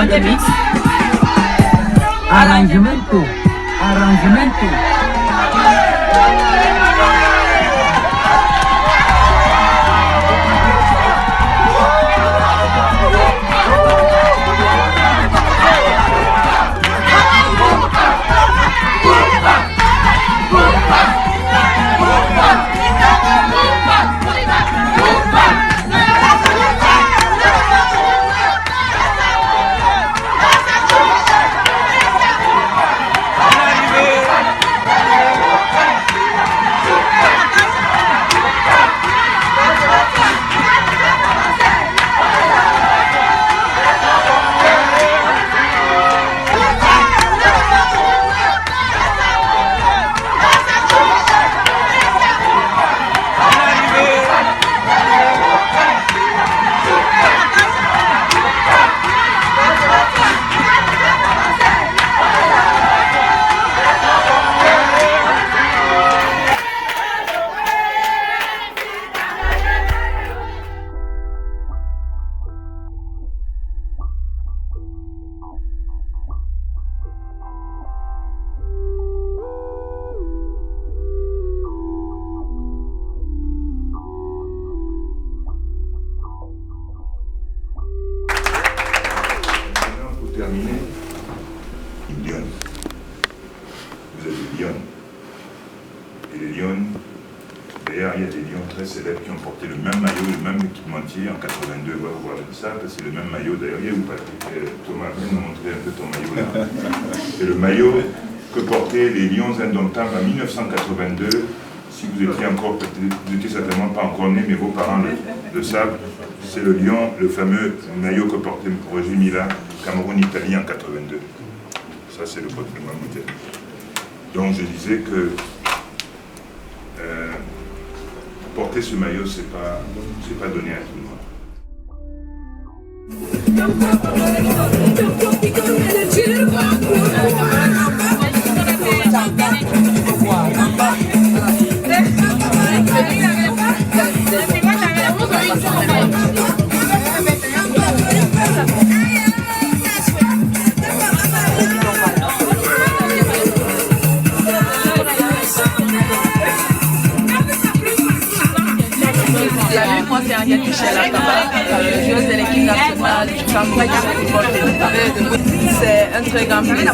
On the mix. Arrangement. Terminé, une lionne. Vous êtes des lionnes. Et les lionnes, d'ailleurs, il y a des lions très célèbres qui ont porté le même maillot, le même équipementier en 82. Voilà, ça, c'est le même maillot. D'ailleurs, il y a où Patrick Thomas, viens nous montrer un peu ton maillot là. C'est le maillot que portaient les lions indomptables en 1982. Si vous étiez encore, vous n'étiez certainement pas encore né, mais vos parents le savent. C'est le lion, le fameux maillot que portait Roger Mila, Cameroun-Italie en 82. Ça, c'est le patrimoine mondial. Donc, je disais que porter ce maillot, c'est pas donné à tout le monde. Moi, c'est Ariane Michel Akaba, joueuse de l'équipe nationale du Cameroun de football. C'est un très grand plaisir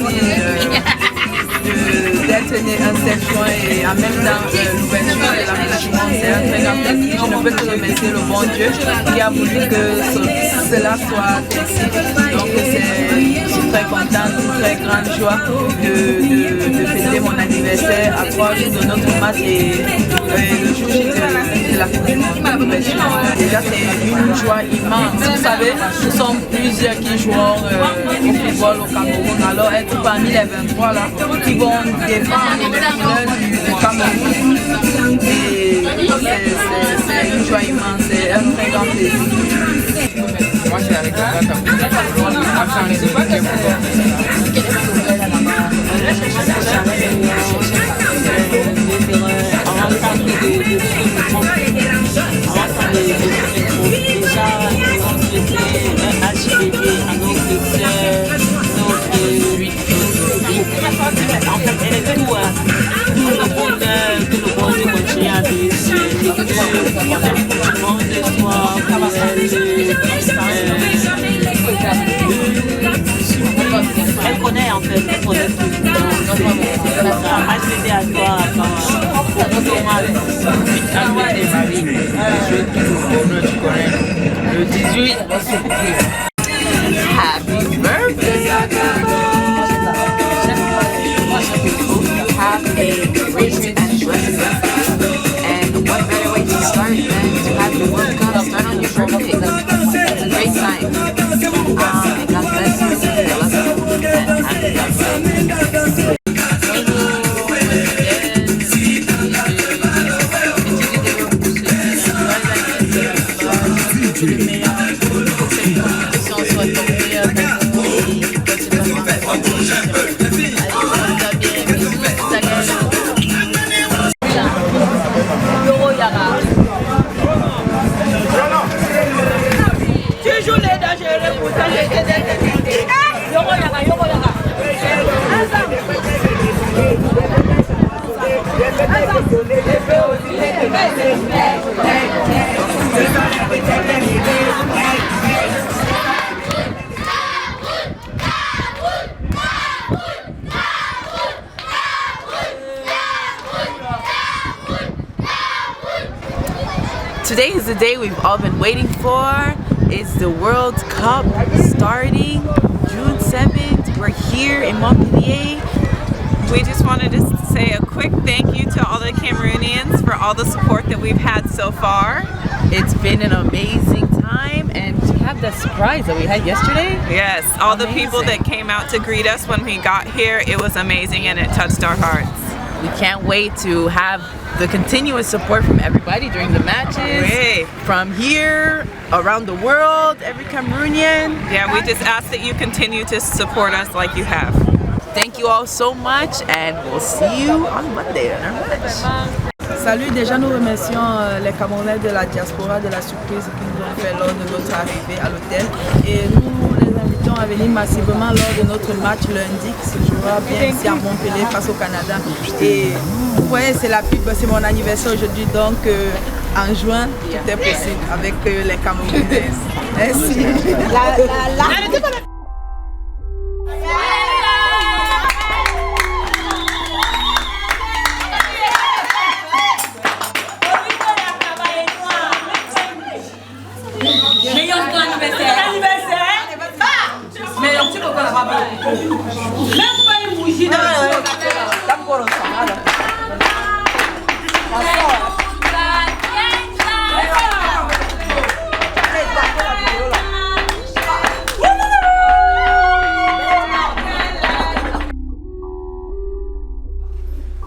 d'être né un 7 juin et en même temps l'ouverture de la Coupe du Monde. C'est un très grand plaisir. Je ne peux que remercier le bon Dieu qui a voulu que cela soit ainsi. Donc je suis très contente, une très grande joie de fêter mon anniversaire à 3 jours de notre match et le jour de la Coupe du Monde. Déjà c'est une joie immense. Vous savez, nous sommes plusieurs qui jouons au football au Cameroun. Alors être parmi les 23 là qui vont défendre les couleurs du Cameroun. Et c'est une joie immense, c'est un très grand plaisir. Moi c'est avec la date Elle connaît en fait, elle connaît tout. HBD à toi, Albert et Marie, je tu connais. Le 18, Happy birthday, Today is the day we've all been waiting for. It's the World Cup starting June 7th. We're here in Montpellier. We just wanted to say a quick thank you to all the Cameroonians for all the support that we've had so far. It's been an amazing time, and to have that surprise that we had yesterday. Yes, all the people that came out to greet us when we got here, it was amazing and it touched our hearts. We can't wait to have the continuous support from everybody during the matches. Oui. From here, around the world, every Cameroonian. Yeah, we just ask that you continue to support us like you have. Thank you all so much, and we'll see you on Monday on our match. Salut, déjà nous remercions les Camerounais de la diaspora de la surprise qu'ils nous ont fait lors de notre arrivée à l'hôtel. Et nous les invitons à venir massivement lors de notre match lundi qui se jouera bien ici à Montpellier face au Canada. Et vous voyez, c'est la pub, c'est mon anniversaire aujourd'hui, donc en juin, tout est possible avec les Camerounais. Merci.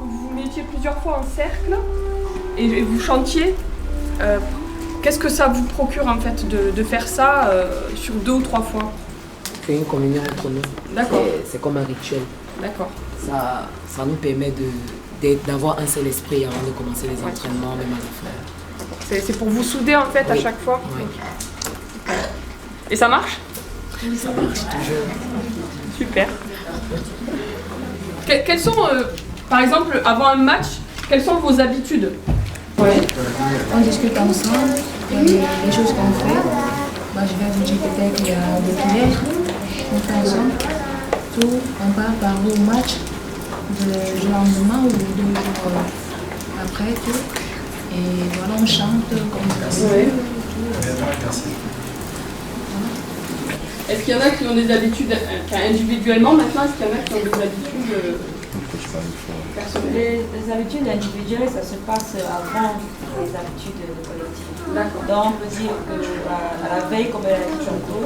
Vous mettiez plusieurs fois en cercle et vous chantiez. Qu'est-ce que ça vous procure en fait de faire ça sur 2 ou 3 fois? C'est une communion entre nous. D'accord. C'est comme un rituel. D'accord. Ça nous permet d'avoir un seul esprit avant de commencer les entraînements, même à la fin. C'est pour vous souder en fait à chaque fois? Oui. Et ça marche? Ça marche toujours. Super. Quelles sont, par exemple, avant un match, quelles sont vos habitudes? On discute ensemble, il y a des choses qu'on fait. Moi, je vais vous dire peut-être qu'il y a des prières. On fait ensemble. Tout, on part par au match du lendemain ou 2 jours après. Tout. Et voilà, on chante comme ça. Ouais. Est-ce qu'il y en a qui ont des habitudes individuellement maintenant? Est-ce qu'il y en a qui ont des habitudes personnelles? Les habitudes individuelles, ça se passe avant les habitudes collectives. D'accord. Donc on peut dire qu'à la veille, comme elle a dit Tchonko,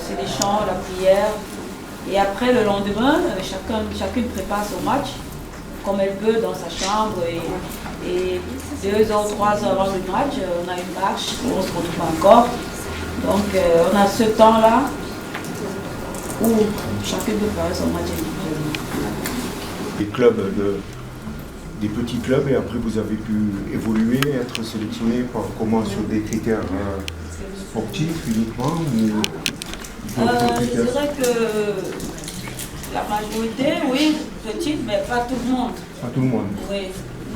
c'est les chants, la prière. Et après le lendemain, chacune prépare son match comme elle peut dans sa chambre. Et 2 heures, 3 heures avant le match, on a une marche, on se retrouve encore. Donc on a ce temps-là où chacun peut faire son match individuellement. Des clubs, des petits clubs, et après vous avez pu évoluer, être sélectionné par comment, sur des critères sportifs uniquement ou je dirais que la majorité, oui, petite, mais pas tout le monde. Pas tout le monde. Oui.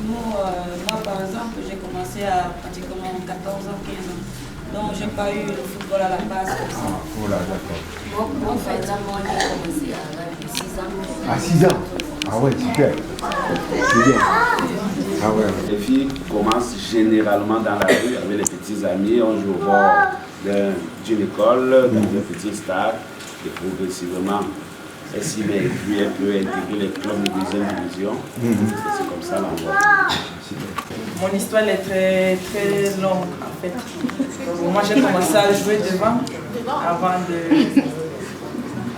Moi par exemple, j'ai commencé à pratiquement 14 ans, 15 ans. Donc j'ai pas eu le football à la base comme ça. Voilà, d'accord. Moi, par exemple, j'ai commencé à 6 ans. À 6 ans? Ah ouais, super. C'est bien. Ah ouais. Les filles commencent généralement dans la rue avec les petits amis. On joue au bord d'une école, dans un petit stade. Et progressivement, elle s'y met. Et puis elle peut intégrer les clubs de 2e division. C'est comme ça l'envoi. Mon histoire est très, très longue en fait. Moi j'ai commencé à jouer devant avant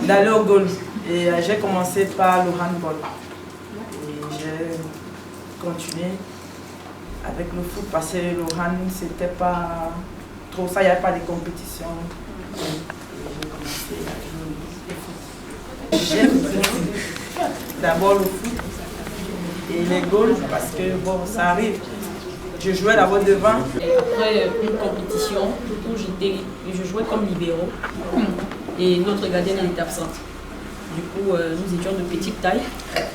d'aller au goal. Et j'ai commencé par le handball. Et j'ai continué avec le foot parce que le hand c'était pas trop ça, il n'y avait pas de compétition. Et j'ai commencé à jouer au foot. J'aime d'abord le foot et les goals parce que bon, ça arrive. Je jouais d'abord devant. Après une compétition, où je jouais comme libéraux et notre gardienne était absente. Du coup, nous étions de petite taille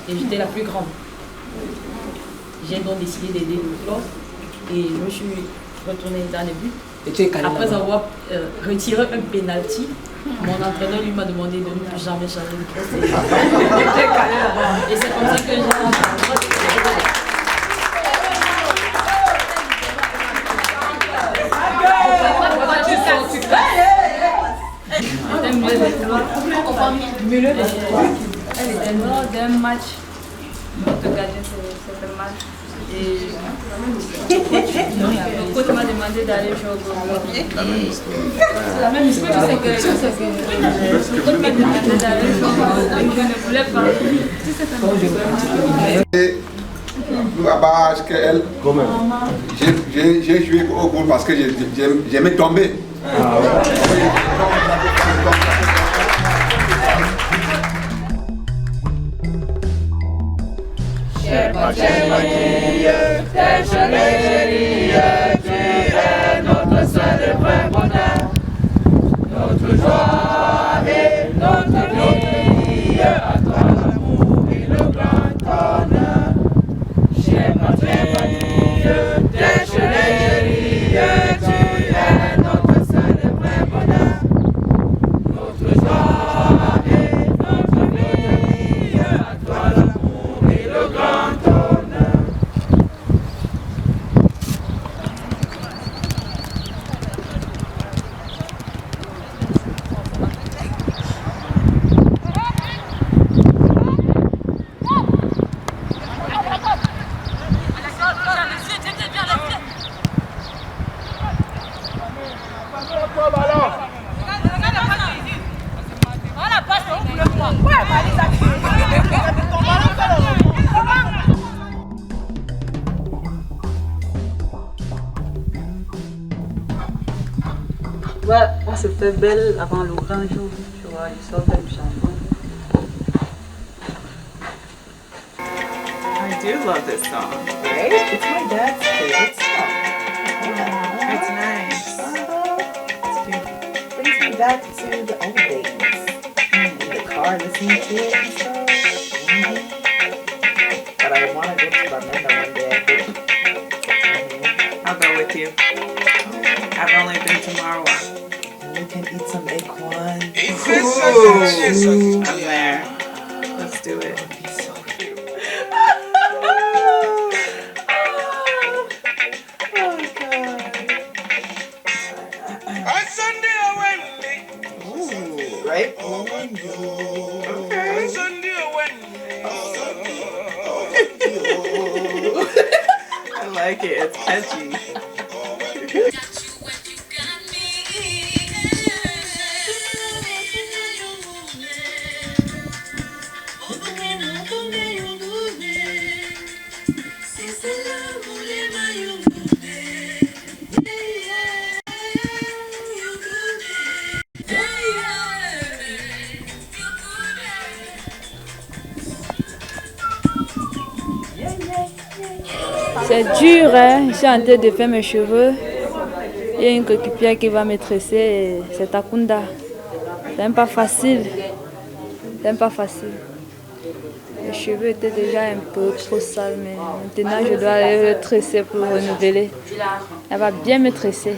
et j'étais la plus grande. J'ai donc décidé d'aider le club et je me suis retournée dans les buts. Après avoir retiré un penalty, mon entraîneur lui m'a demandé de ne plus jamais changer de poste. Et c'est comme ça que j'ai Notre gardien s'est fait mal. Et le coach m'a demandé d'aller jouer au Gombe. La même histoire. C'est la même histoire. Le coach m'a demandé d'aller jouer au Gombe. Je ne voulais pas. J'ai joué au Gombe parce que j'aimais tomber. Shema, Shema, tu es notre seul et vrai bonheur, notre joie et notre vie, à toi l'amour et le grand honneur. Shema, Shema, tu es notre seul et vrai bonheur, notre joie et notre vie, à toi l'amour et le grand honneur. Ouais, on se fait belle avant le grand jour, tu vois, ils sortent du chambon. I do love this song. Right? It's my dad's favorite song. Yeah. It's nice. Brings me back to the old days. In the car listening to it and stuff. But I want to go to Bamenda one day, I think. I'll go with you. I've only been to Marwa. We can eat some acorn. Ooh, I'm there. Let's do it. Ooh, right? Okay. I like it. It's catchy. C'est dur, hein? Je suis en train de faire mes cheveux. Il y a une coéquipière qui va me tresser, c'est Takunda. C'est même pas facile. C'est même pas facile. Les cheveux étaient déjà un peu trop sales, mais maintenant je dois aller le tresser pour renouveler. Elle va bien me tresser.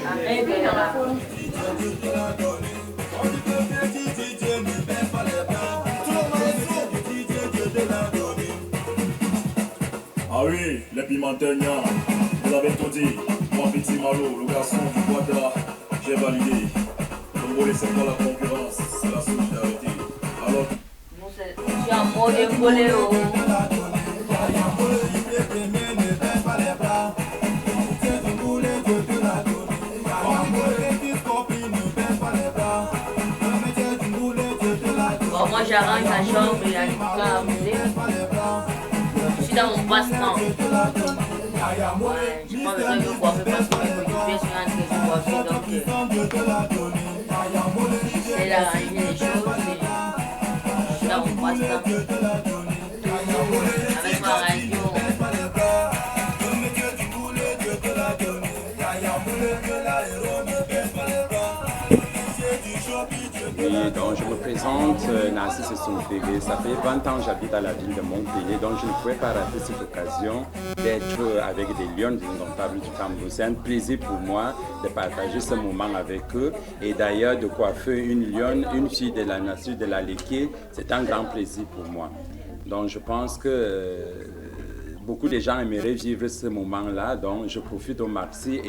Ah oui, les pimentaignants, vous avez tout dit. Moi, petit Malo, le garçon du Guada, j'ai validé. Congolais, c'est pas la concurrence, c'est la solidarité. Alors, Je suis en mode boléro. Bon, moi j'arrange la chambre et la guitare à musique. Je suis dans mon passe-temps. Ouais, j'ai pas besoin de coiffer parce que mes coéquipiers sont en train de se coiffer, donc j'essaie d'arranger les choses et je suis dans mon passe-temps. Avec ma radio. Oui, donc je me présente, Narcisse Soumfégué. Ça fait 20 ans que j'habite à la ville de Montpellier, donc je ne pouvais pas rater cette occasion d'être avec des lions indomptables du Cameroun. C'est un plaisir pour moi de partager ce moment avec eux et d'ailleurs de coiffer une lionne, une fille de la nature de la Léké, c'est un grand plaisir pour moi. Donc je pense que beaucoup de gens aimeraient vivre ce moment-là, donc je profite au maxi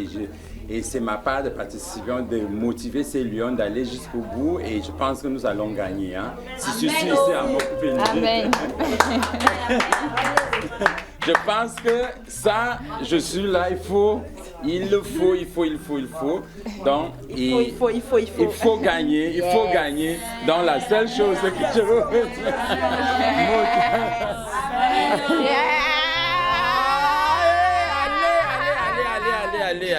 et c'est ma part de participation de motiver ces lions d'aller jusqu'au bout et je pense que nous allons gagner. Hein. Si je suis ici à Mokupélié, je pense que ça, je suis là, il faut. Donc, il faut gagner. Donc, la seule chose que je veux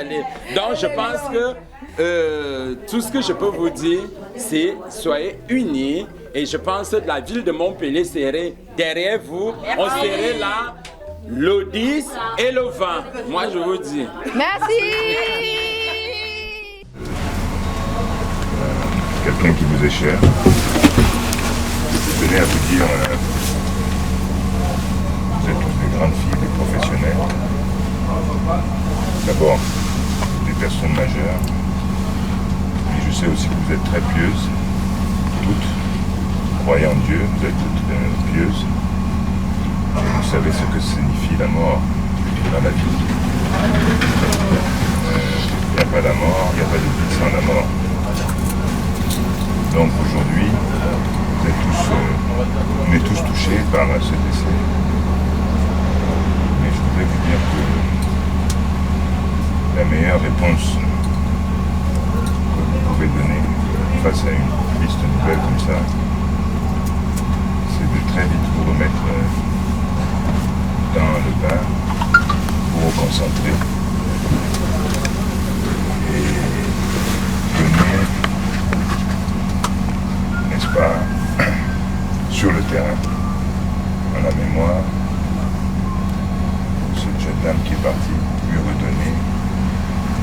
Allez. Donc, je pense que tout ce que je peux vous dire, c'est soyez unis. Et je pense que la ville de Montpellier serait derrière vous. On serait là le 10 et le 20. Moi, je vous dis. Merci. Quelqu'un qui vous est cher. Je tenais à vous dire, vous êtes tous des grandes filles, des professionnels. D'abord, des personnes majeures. Mais je sais aussi que vous êtes très pieuses. Toutes croyez en Dieu, vous êtes toutes pieuses. Et vous savez ce que signifie la mort dans la vie. Il n'y a pas la mort, il n'y a pas de vie sans la mort. Donc aujourd'hui, on est tous touchés par ce décès. Mais je voudrais vous dire que la meilleure réponse que vous pouvez donner face à une triste nouvelle comme ça, c'est de très vite vous remettre dans le bain, vous reconcentrer et venir, n'est-ce pas, sur le terrain, en la mémoire de cette jeune dame qui est partie, lui redonner,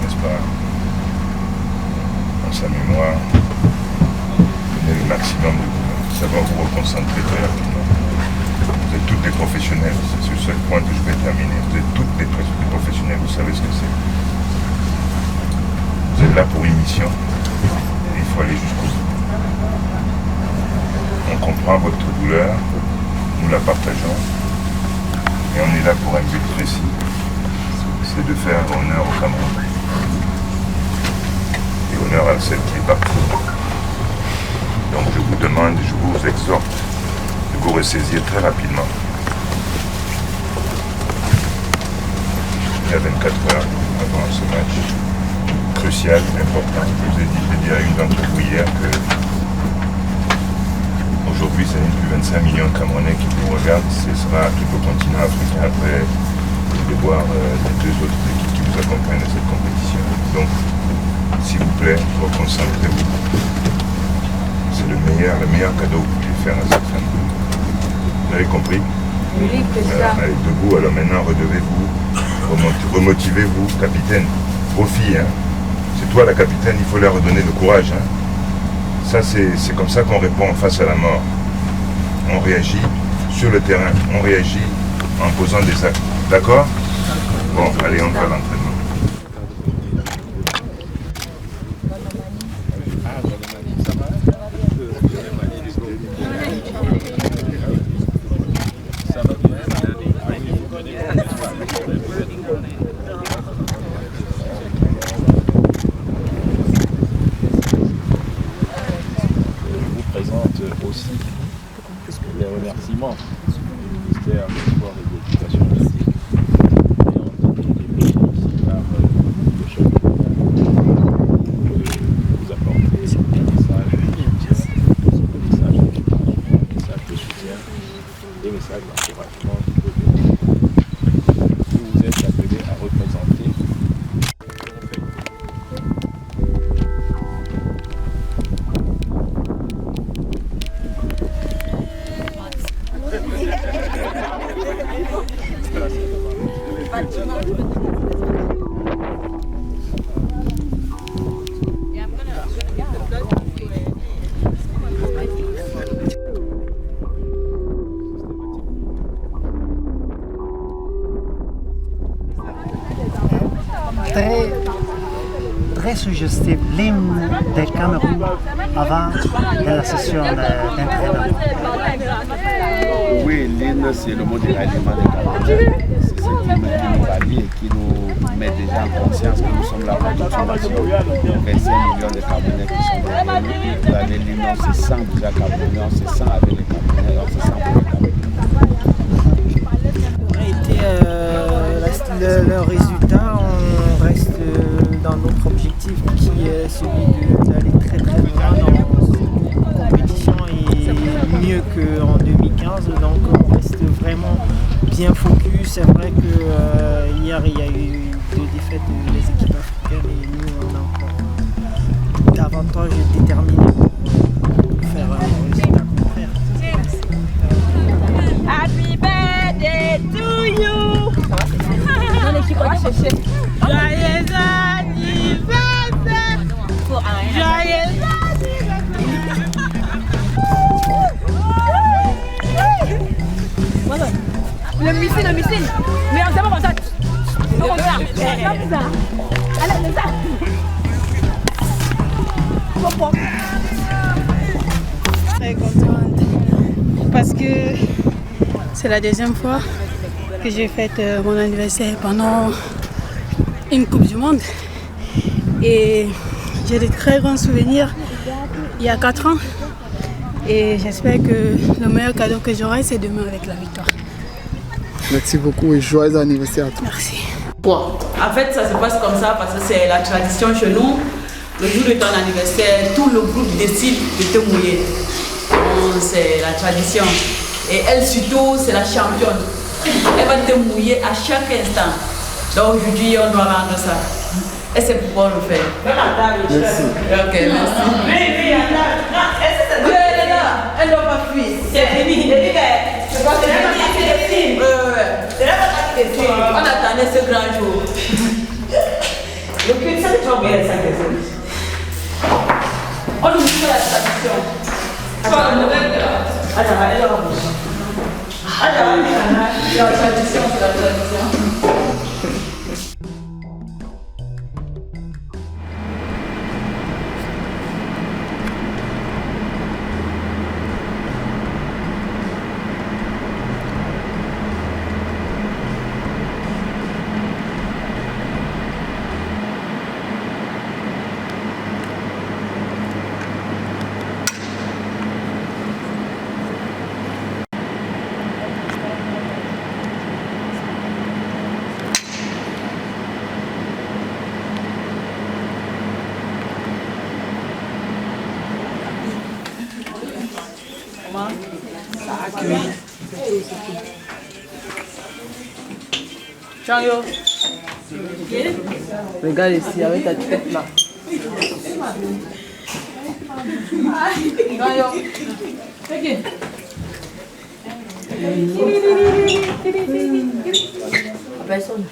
n'est-ce pas, dans sa mémoire, donner le maximum de vous, savoir vous reconcentrer très rapidement. Vous êtes toutes des professionnels, c'est sur ce point que je vais terminer. Vous êtes toutes des professionnels, vous savez ce que c'est. Vous êtes là pour une mission et il faut aller jusqu'au bout. On comprend votre douleur, nous la partageons et on est là pour un but précis, c'est de faire honneur au Cameroun et honneur à celle qui est partie. Donc je vous demande, je vous exhorte de vous ressaisir très rapidement. Il y a 24 heures avant ce match crucial, important. Je vous ai dit à une d'entre vous hier que aujourd'hui, ça n'est plus 25 millions de Camerounais qui vous regardent. Ce sera tout le continent africain après de voir les deux autres équipes qui vous accompagnent dans cette compétition. Donc, s'il vous plaît, reconcentrez-vous. C'est le meilleur cadeau que vous pouvez faire à cette femme. Vous avez compris? Oui, président. Allez, debout, alors maintenant, redevez-vous, remotivez-vous, capitaine. Vos filles, hein. C'est toi la capitaine, il faut leur redonner le courage. Hein. Ça, c'est comme ça qu'on répond face à la mort. On réagit sur le terrain, on réagit en posant des actes. D'accord? Bon, allez, on va à l'entraînement. Aussi les remerciements du ministère des Sports et de l'Éducation physique et en tant qu'équipe ici par le chef de vous apporter des messages de soutien, des messages d'encouragement que vous êtes appelés à représenter. Très suggestif l'hymne du Cameroun avant de la session d'entraînement. Oui, l'hymne, c'est le mot de ralliement des Camerounais. C'est ce qui nous rallie et qui nous met déjà en conscience que nous sommes là pour toute une nation. 25 millions de Camerounais qui sont derrière nous. Dans les l'hymne, on se sent déjà Camerounais, on se sent avec les Camerounais, on se sent pour les Camerounais. Le résultat, on reste dans notre objectif qui est celui d'aller très très loin dans la compétition et mieux qu'en 2015. Donc on reste vraiment bien focus. C'est vrai que hier il y a eu 2 défaites des équipes africaines et nous on a encore davantage déterminé pour faire un résultat contraire. Happy birthday to you. Joyeux anniversaire. Joyeux anniversaire. Le missile. Mais on s'est pas comme ça. Allez, ça. Très contente parce que c'est la 2e fois que j'ai fête mon anniversaire pendant une Coupe du Monde et j'ai de très grands souvenirs il y a 4 ans et j'espère que le meilleur cadeau que j'aurai c'est demain avec la victoire. Merci beaucoup et joyeux anniversaire à toi. Merci. En fait, ça se passe comme ça parce que c'est la tradition chez nous. Le jour de ton anniversaire, tout le groupe décide de te mouiller. C'est la tradition. Et elle surtout, c'est la championne. Elle va te mouiller à chaque instant. Donc aujourd'hui, on doit rendre ça. Et c'est pourquoi on le fait. Merci. Ok, merci. Oui, elle est là. Elle ne doit pas fuir. C'est fini. Je crois que c'est fini. On attendait ce grand jour. Le plus, ça c'est trop bien, ça. On nous fait la tradition. Attends, elle est en bouche. La tradition, c'est la tradition. Chango. Regarde ici avec ta tête là. Chango. Ok. Personne.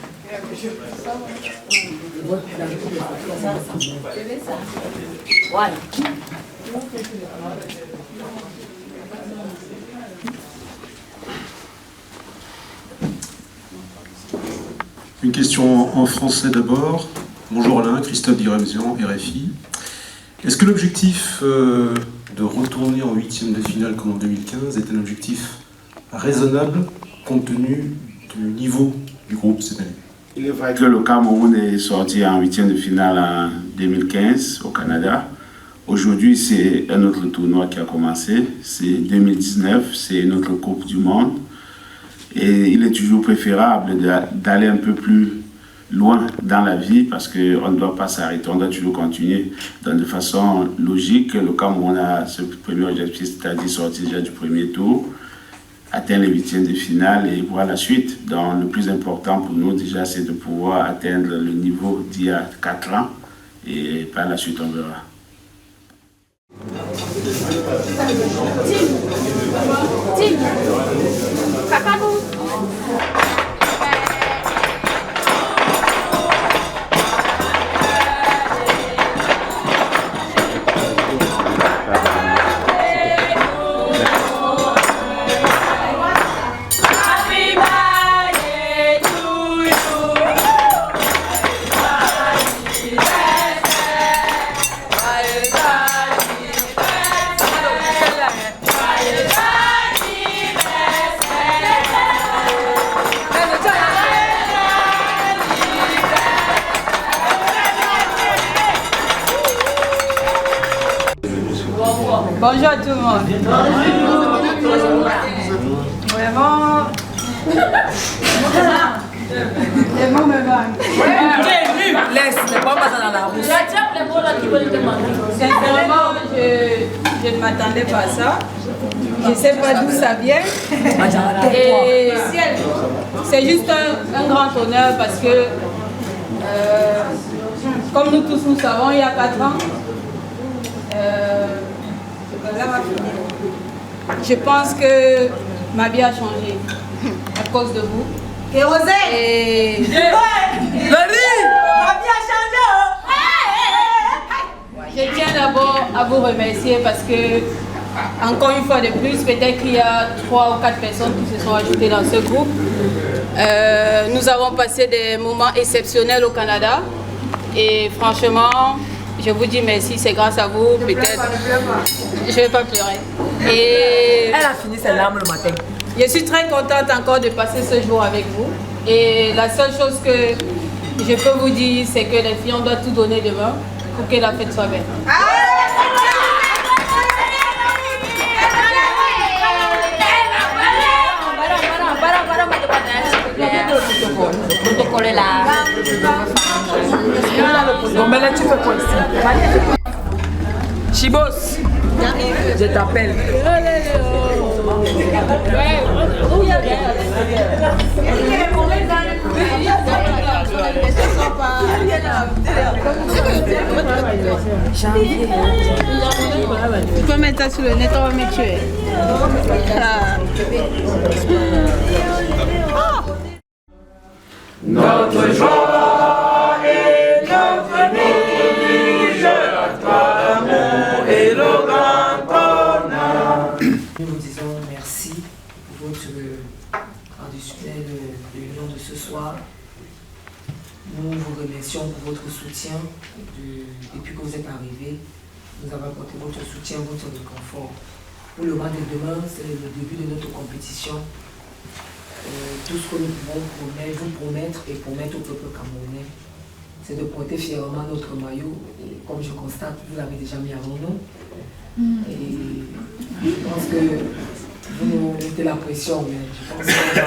Une question en français d'abord. Bonjour Alain, Christophe Diremzian, RFI. Est-ce que l'objectif de retourner en 8e de finale comme en 2015 est un objectif raisonnable compte tenu du niveau du groupe cette année? Il est vrai que le Cameroun est sorti en 8e de finale en 2015 au Canada. Aujourd'hui, c'est un autre tournoi qui a commencé. C'est 2019, c'est une autre Coupe du Monde. Et il est toujours préférable d'aller un peu plus loin dans la vie parce qu'on ne doit pas s'arrêter, on doit toujours continuer. Donc de façon logique, le Cameroun a ce premier objectif, c'est-à-dire sortir déjà du premier tour, atteindre les 8e de finale et voir la suite. Donc le plus important pour nous déjà, c'est de pouvoir atteindre le niveau d'il y a 4 ans et par la suite, on verra. Tim, papa nous. Happy Bonjour à tout le monde. Vraiment. Les mots me manquent. Laisse, les mots passent dans la bouche. Sincèrement, je ne m'attendais pas à ça. Je ne sais pas d'où ça vient. Et c'est juste un grand honneur parce que, comme nous tous nous savons, il y a 4 ans, je pense que ma vie a changé à cause de vous. Et Rosé! Et... Ma vie a changé! Je tiens d'abord à vous remercier parce que, encore une fois de plus, peut-être qu'il y a 3 ou 4 personnes qui se sont ajoutées dans ce groupe. Nous avons passé des moments exceptionnels au Canada et franchement, je vous dis merci, c'est grâce à vous, peut-être. Je ne vais pas pleurer. Et elle a fini ses larmes le matin. Je suis très contente encore de passer ce jour avec vous. Et la seule chose que je peux vous dire, c'est que les filles, on doit tout donner demain pour que la fête soit belle. Chibos, je t'appelle. Tu peux mettre ça sur le net, on va me tuer. Notre joie et notre Niger, à toi l'amour et le grand honneur. Nous vous disons merci pour votre traditionnelle réunion de ce soir. Nous vous remercions pour votre soutien depuis que vous êtes arrivés. Nous avons apporté votre soutien, votre réconfort. Pour le match de demain, c'est le début de notre compétition. Tout ce que nous pouvons vous promettre et promettre au peuple camerounais, c'est de porter fièrement notre maillot. Et comme je constate, vous l'avez déjà mis avant nous. Et je pense que vous nous mettez la pression, mais je pense qu'on va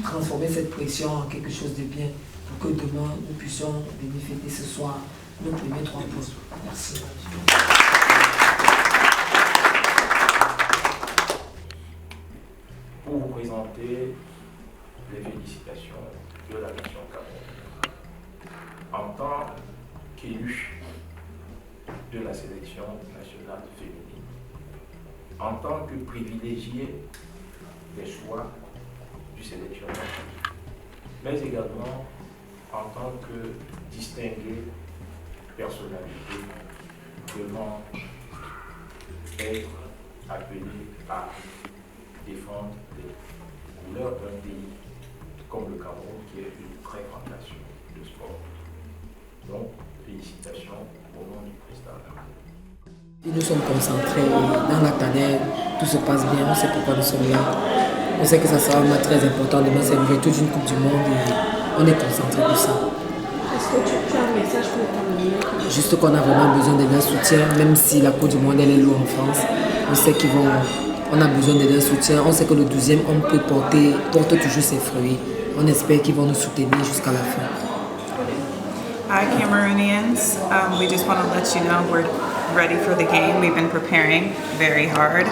transformer cette pression en quelque chose de bien pour que demain nous puissions venir fêter ce soir nos premiers 3 points. Merci. Pour vous présenter les félicitations de la nation camerounaise. En tant qu'élu de la sélection nationale féminine, en tant que privilégié des choix du sélectionneur, mais également en tant que distingué personnalité devant être appelé à défendre les couleurs d'un pays comme le Cameroun, qui est une très grande nation de sport. Donc, félicitations au nom du président. Nous sommes concentrés dans la tanière, tout se passe bien, on sait pourquoi nous sommes là. On sait que ça sera un match très important, demain c'est l'ouverture d'une Coupe du Monde et on est concentrés pour ça. Est-ce que tu as un message pour le Camerounais? Juste qu'on a vraiment besoin de leur soutien, même si la Coupe du Monde elle est loin en France, on sait qu'ils vont... On a besoin de leur soutien, on sait que le 12e homme peut porte toujours ses fruits. On espère qu'ils vont nous soutenir jusqu'à la fin. Hi Cameroonians, we just want to let you know we're ready for the game. We've been preparing very hard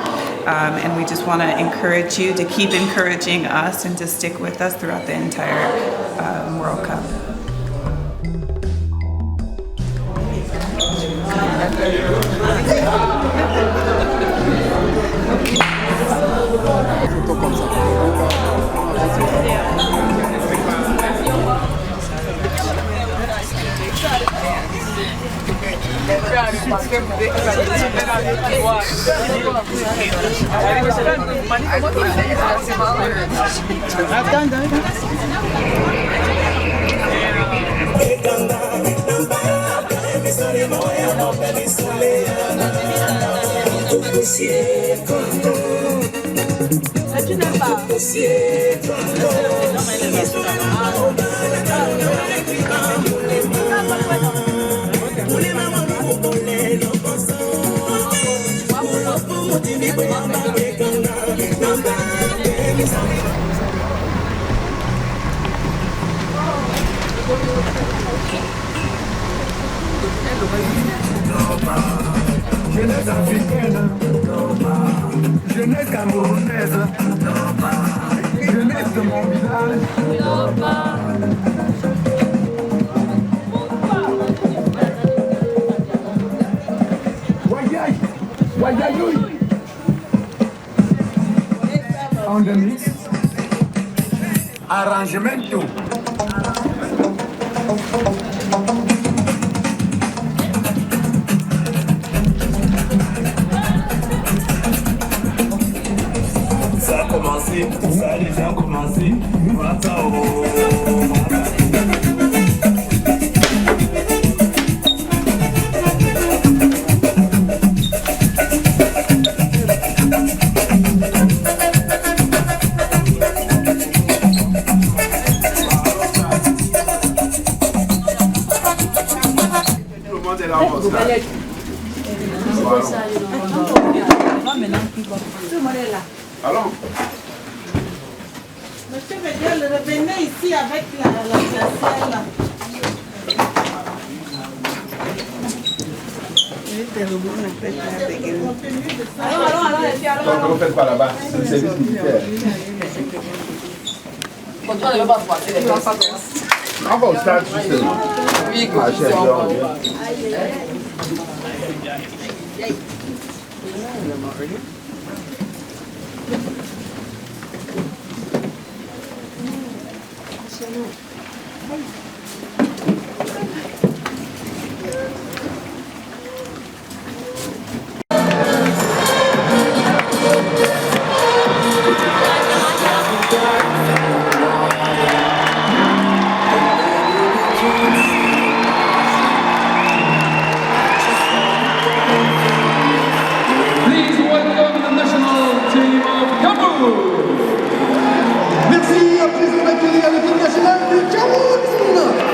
and we just want to encourage you to keep encouraging us and to stick with us throughout the entire World Cup. Tu n'aimes pas. jeunesse africaine, jeunesse camerounaise, jeunesse de mon village. Wayay, wayayoui. On the mix. Arrangemento. Ça a commencé, ça a déjà commencé. Allons. Monsieur Vedel, revenez ici avec la glacière là. Donc, vous faites pas là-bas, c'est le service militaire. On va au stade justement. Oui, Ah, chef d'ordre. Please welcome the national team of Cameroon. Merci, à présent d'accueillir l'équipe nationale du Cameroun.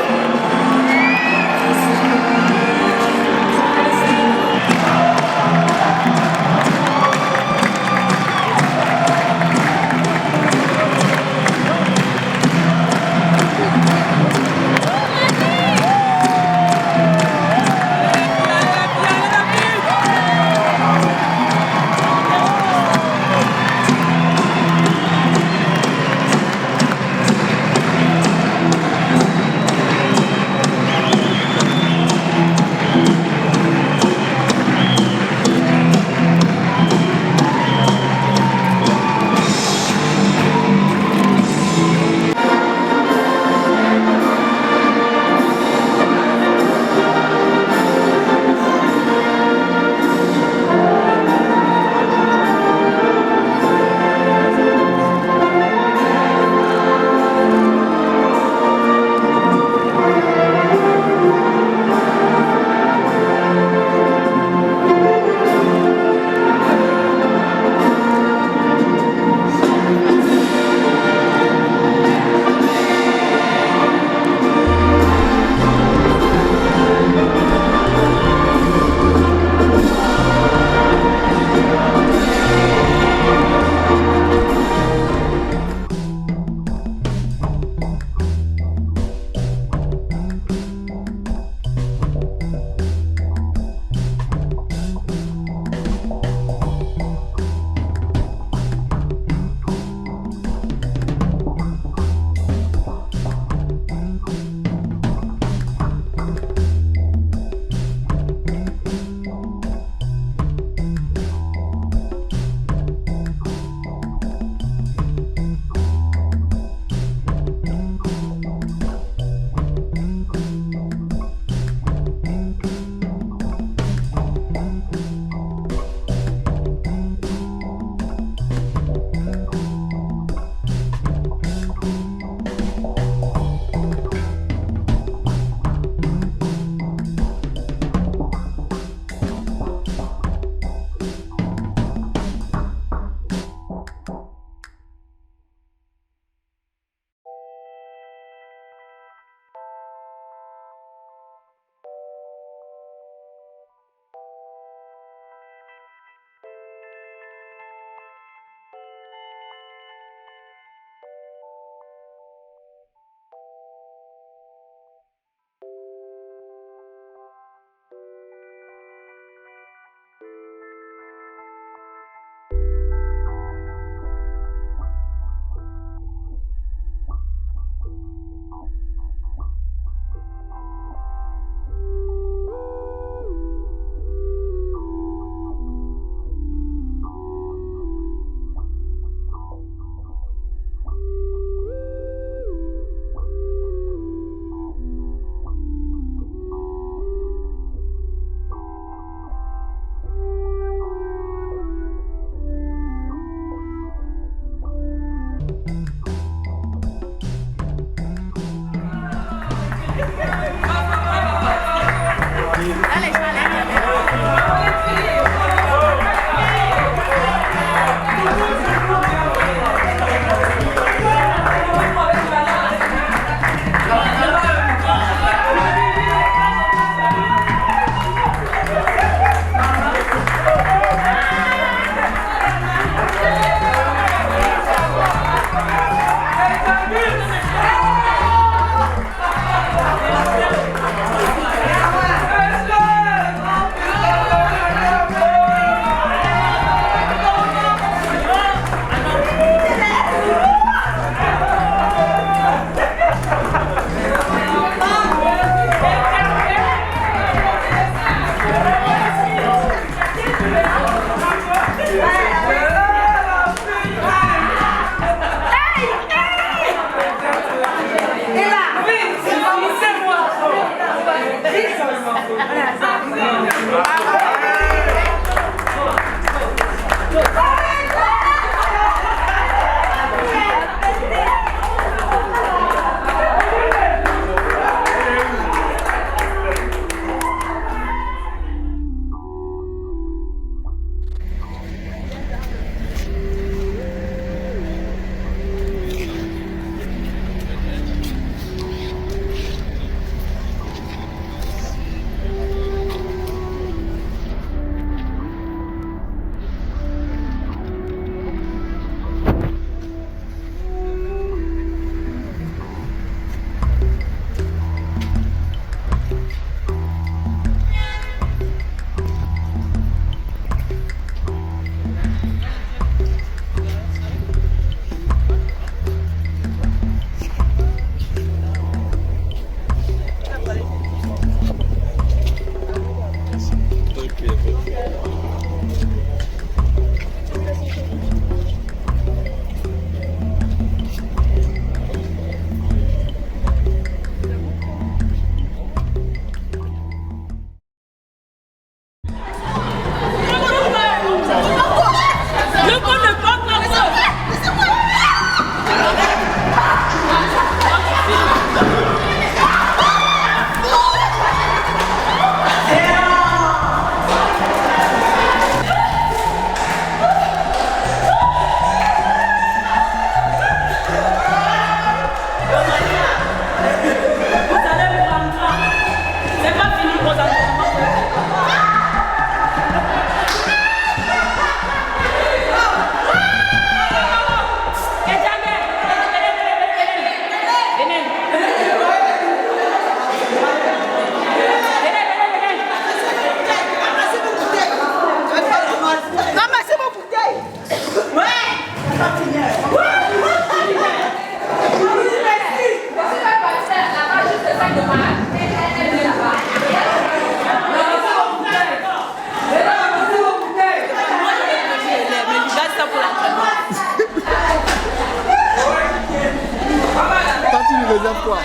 deuxième fois.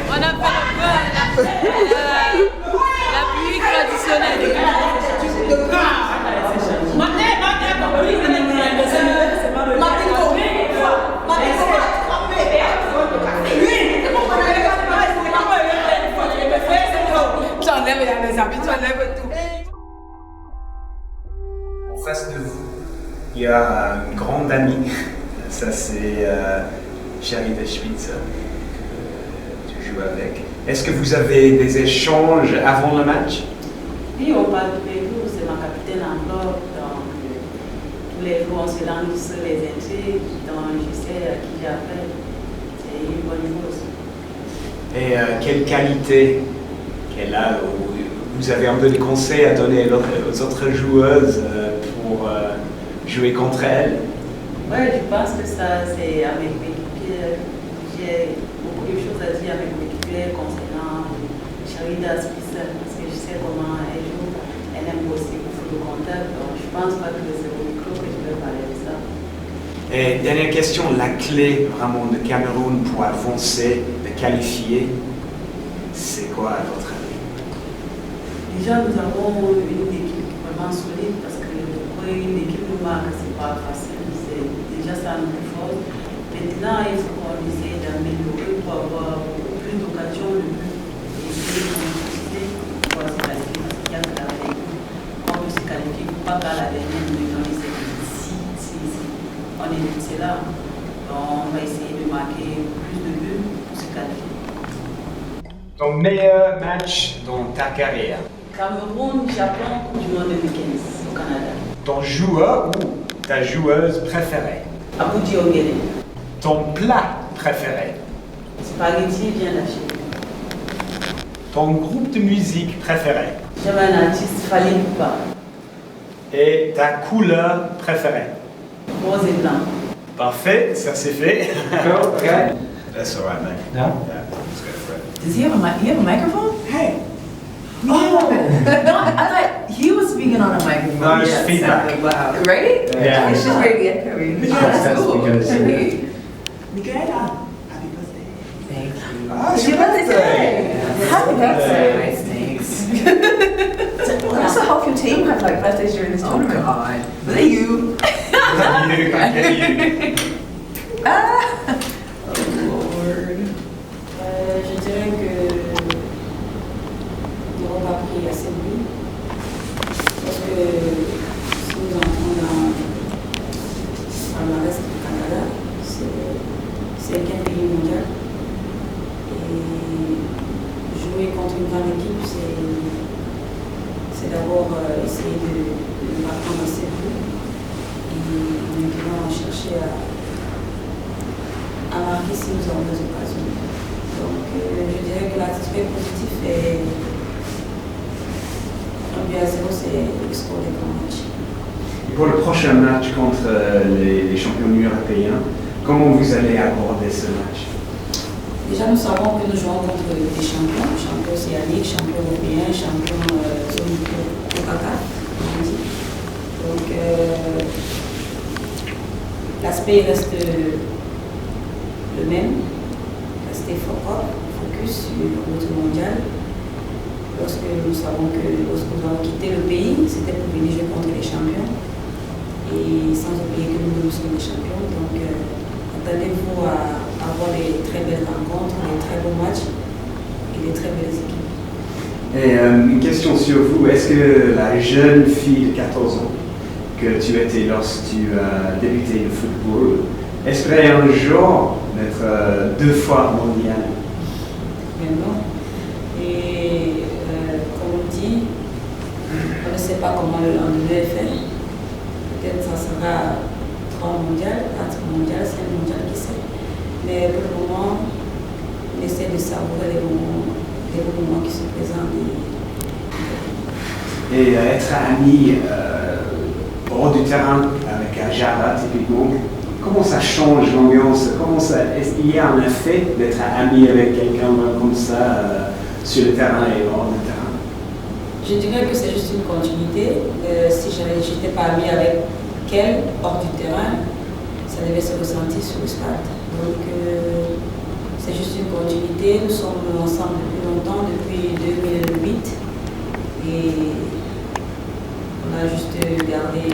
On a fait la pluie traditionnelle du J'enlève les habits, j'enlève tout. En face de vous, il y a une grande amie. Ça, c'est Charita Spitzer, que tu joues avec. Est-ce que vous avez des échanges avant le match? Oui, on parle de Pérou, c'est ma capitaine encore. Donc, tous les jours, on se lance les intrigues, donc je sais à qui j'appelle. C'est une bonne chose. Et quelle qualité qu'elle a? Vous avez un peu de conseils à donner aux autres joueuses pour jouer contre elle? Oui, je pense que ça, c'est avec mes équipiers. J'ai beaucoup de choses à dire avec mes équipiers concernant Charita Spitzer, parce que je sais comment elle joue. Elle aime aussi beaucoup de contact, donc je ne pense pas que c'est au micro que je vais parler de ça. Et dernière question, la clé vraiment de Cameroun pour avancer, de qualifier, c'est quoi à votre avis? Déjà, nous avons une équipe vraiment solide parce que pour une équipe nous marque, ce n'est pas facile. C'est déjà ça notre force. Maintenant, il faut qu'on essaye d'améliorer pour avoir plus d'occasions de but et essayer de motiver pour se qualifier parce qu'il y a que la règle. Quand on se qualifie, il ne faut pas qu'à la dernière minute on essaie de si. On est laissé là. Donc, on va essayer de marquer plus de buts pour se qualifier. Ton meilleur match dans ta carrière? Cameroun, Japon, Coupe du Monde 2015 au Canada. Ton joueur ou ta joueuse préférée? Aboudi Ogene. Ton plat préféré? Spaghetti viande hachée. Ton groupe de musique préféré? J'aime un artiste, Fally Ipupa. Et ta couleur préférée? Rose et blanc. Parfait, ça c'est fait. Okay. That's all right, man. No? Yeah, let's go for it. Does he have a microphone? Hey. Oh, no, I thought he was speaking on a microphone. No, it's feedback. Loud. Right? Yeah. It's just very echoey. That's cool. because- Hey. Michaela, happy birthday. Thank you. Ah, It's your birthday today. Happy birthday. Thanks. Let's hope your team have like birthdays during this tournament. Oh God. Are you? Je dirais que nous n'avons pas pris assez de buts. Parce que si nous entrons dans le reste du Canada, c'est le 5e pays mondial. Et jouer contre une grande équipe, c'est d'abord essayer de marquer assez de buts. Et nous devons chercher à marquer si nous avons des occasions. Donc je dirais que l'aspect positif est 1-0, c'est le score des grands matchs. Et pour le prochain match contre les champions européens, comment vous allez aborder ce match? Déjà, nous savons que nous jouons contre des champions océaniques, champions européens, champions zone CONCACAF. Donc l'aspect reste le même. Rester focus sur le route mondial. Lorsque nous savons que lorsque nous avons quitté le pays, c'était pour venir jouer contre les champions. Et sans oublier que nous sommes les champions. Donc, attendez-vous à avoir des très belles rencontres, des très beaux matchs et des très belles équipes. Et une question sur vous, est-ce que la jeune fille de 14 ans que tu étais lorsque tu as débuté le football, espérait un jour d'être 2 fois mondial? Mais non. Et comme on dit, on ne sait pas comment le lendemain est fait. Peut-être que ça sera 3 mondiales, 4 mondiales, 5 mondiales, qui sait. Mais pour le moment, on essaie de savourer les moments qui se présentent. Et être ami hors du terrain avec un Java typiquement, comment ça change l'ambiance? Est-ce qu'il y a un effet d'être ami avec quelqu'un comme ça sur le terrain et hors du terrain? Je dirais que c'est juste une continuité. Si je n'étais pas ami avec elle hors du terrain, ça devait se ressentir sur le stade. Donc c'est juste une continuité. Nous sommes ensemble depuis longtemps, depuis 2008. Et on a juste gardé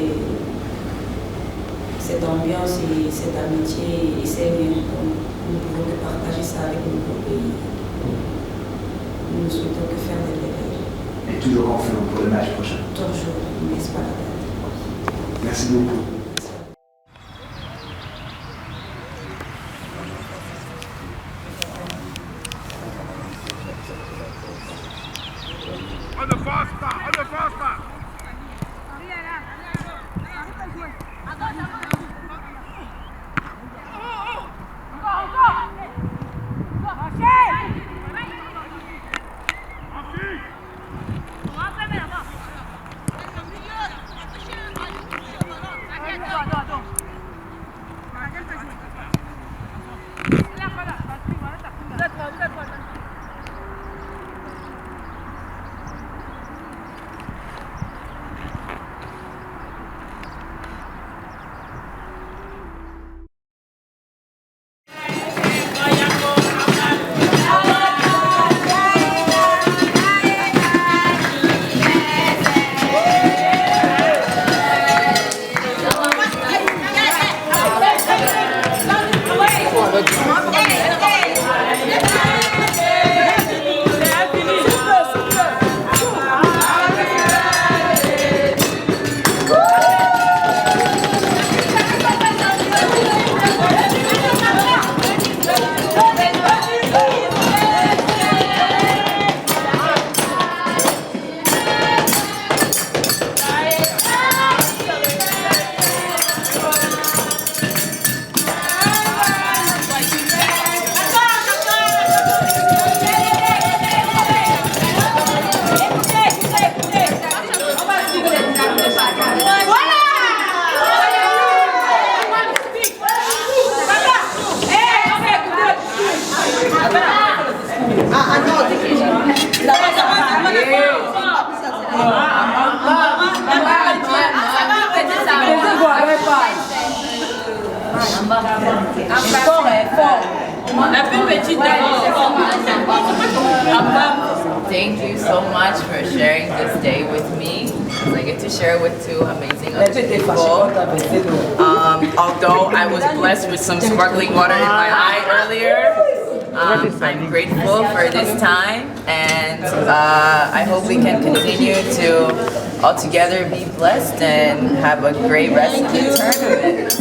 cette ambiance et cette amitié et ces liens. Donc, nous pouvons que partager ça avec nos pays. Nous ne souhaitons que faire des réveils. Et toujours confiant pour le match prochain. Toujours, ne laisse pas la tête. Merci beaucoup. La plus petite d'abord. Thank you so much for sharing this day with me. I get to share with two amazing other people. Although I was blessed with some sparkling water in my eye earlier, I'm grateful for this time, and I hope we can continue to all together be blessed and have a great rest of the tournament.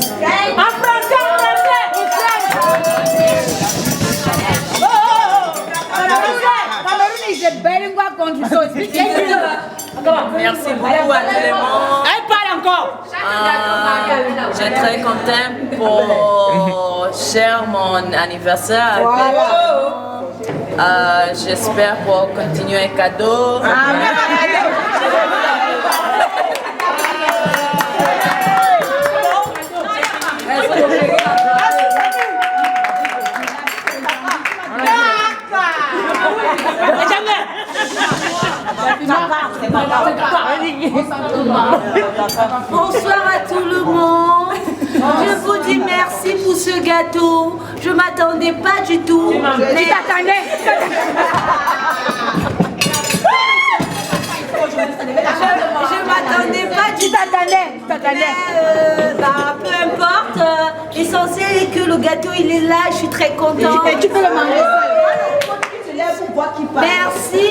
Merci beaucoup à tout le monde. Elle parle encore. Je suis très contente pour share mon anniversaire avec vous. J'espère pour continuer un cadeau. Bonsoir à tout le monde. Je vous dis merci pour ce gâteau. Je m'attendais pas du tout. Mais t'attendais. Je m'attendais pas du tout. T'attendais. Peu importe. L'essentiel est que le gâteau il est là. Je suis très contente. Tu peux le manger. Merci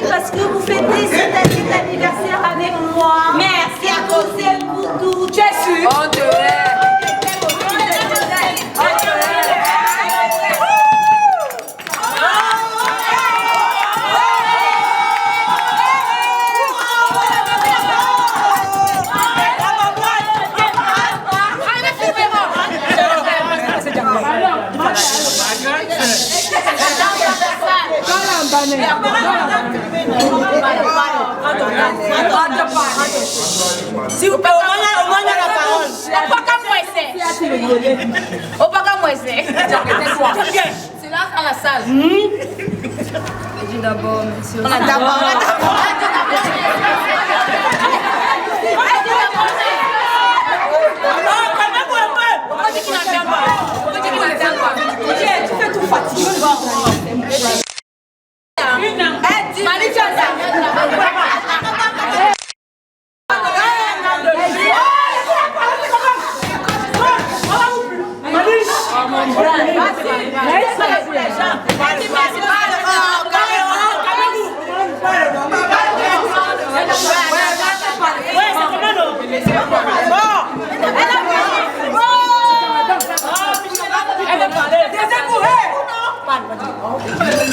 parce que vous fêtez cet anniversaire avec moi. Merci à tous et pour tout. Tu es sûr? Si vous pouvez, on a la parole. Silence dans la salle. Je dis d'abord merci au Tu fais tout fatigué.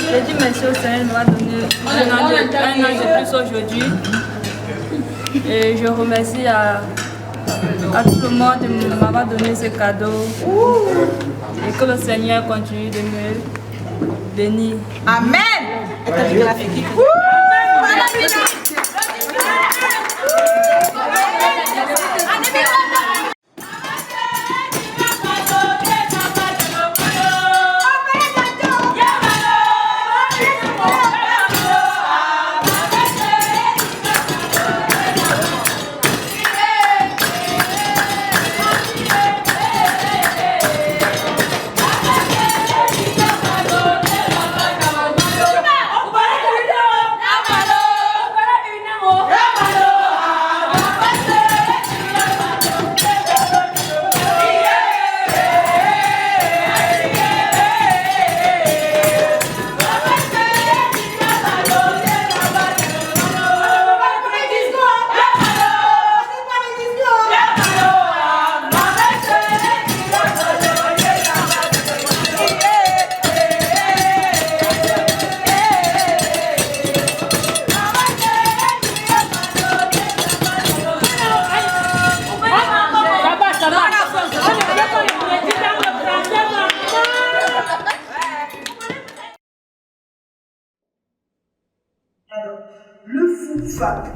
Je dis merci au Seigneur de m'avoir donné un an de plus aujourd'hui. Et je remercie à tout le monde de m'avoir donné ce cadeau. Et que le Seigneur continue de me bénir. Amen.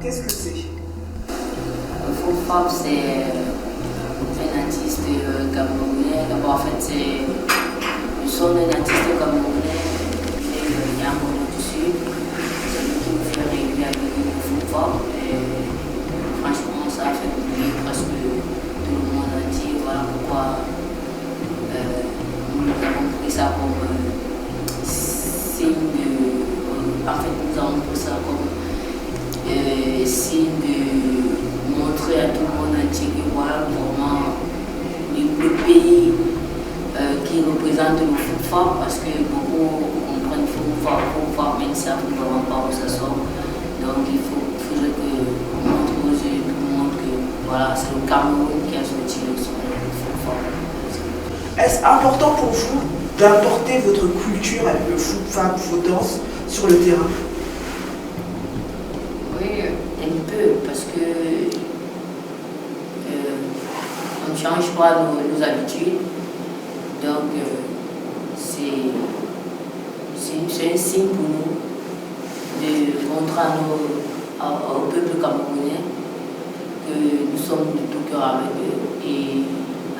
Qu'est-ce que c'est? Le Fou-Fap, c'est un artiste camerounais. D'abord, en fait, c'est le son d'un artiste camerounais qui est Yamono du Sud. C'est lui qui me fait régulièrement le Fou-Fap. Franchement, ça a fait oublier presque tout le monde entier. Voilà pourquoi nous avons pris ça comme signe de en fait, nous avons pris ça comme signe de montrer à tout le monde entier que voilà vraiment le pays qui représente le foot fort, parce que beaucoup comprennent le foot fort, même si après vraiment pas où ça sort. Donc il faudrait qu'on montre aux yeux tout le monde que voilà, c'est le Cameroun qui a sorti le foot fort. Est-ce important pour vous d'apporter votre culture avec le foot, enfin vos danses sur le terrain? Oui, un peu, parce que on ne change pas nos habitudes. Donc c'est un signe pour nous de montrer au peuple camerounais que nous sommes de tout cœur avec eux. Et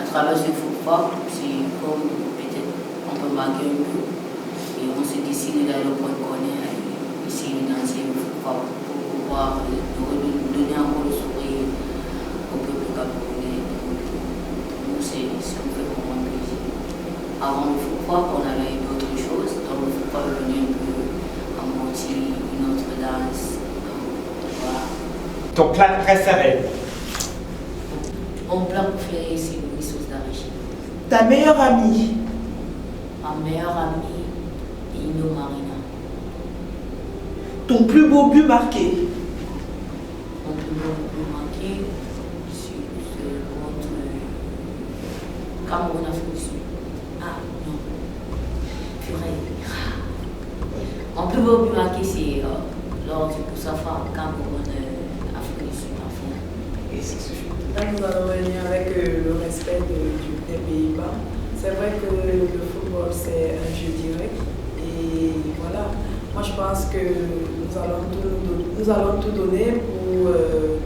à travers ce football, c'est comme peut-être on peut marquer un peu. Et on se décide d'aller au point qu'on est ici dans ce football pour pouvoir donner encore le sourire au peuple camerounais. Nous, c'est un peu vraiment plaisir. Avant le football, on avait une autre chose. Donc le football est venu un peu amortir une autre danse. Donc, voilà. Ton plat préféré? Mon plat préféré, c'est le sauce d'arachide. Ta meilleure amie? Ma meilleure amie, Ino Marina. Ton plus beau but marqué? Mon plus beau but marqué, c'est contre Cameroun Afrique du Sud. Ah non, purée. Mon plus beau but marqué, c'est lors du Koussafa, Cameroun Afrique du Sud en finale. Et c'est ce jeu. Là, nous allons venir avec le respect des Pays-Bas. C'est vrai que le football, c'est un jeu direct. Et voilà, moi je pense que nous allons tout donner pour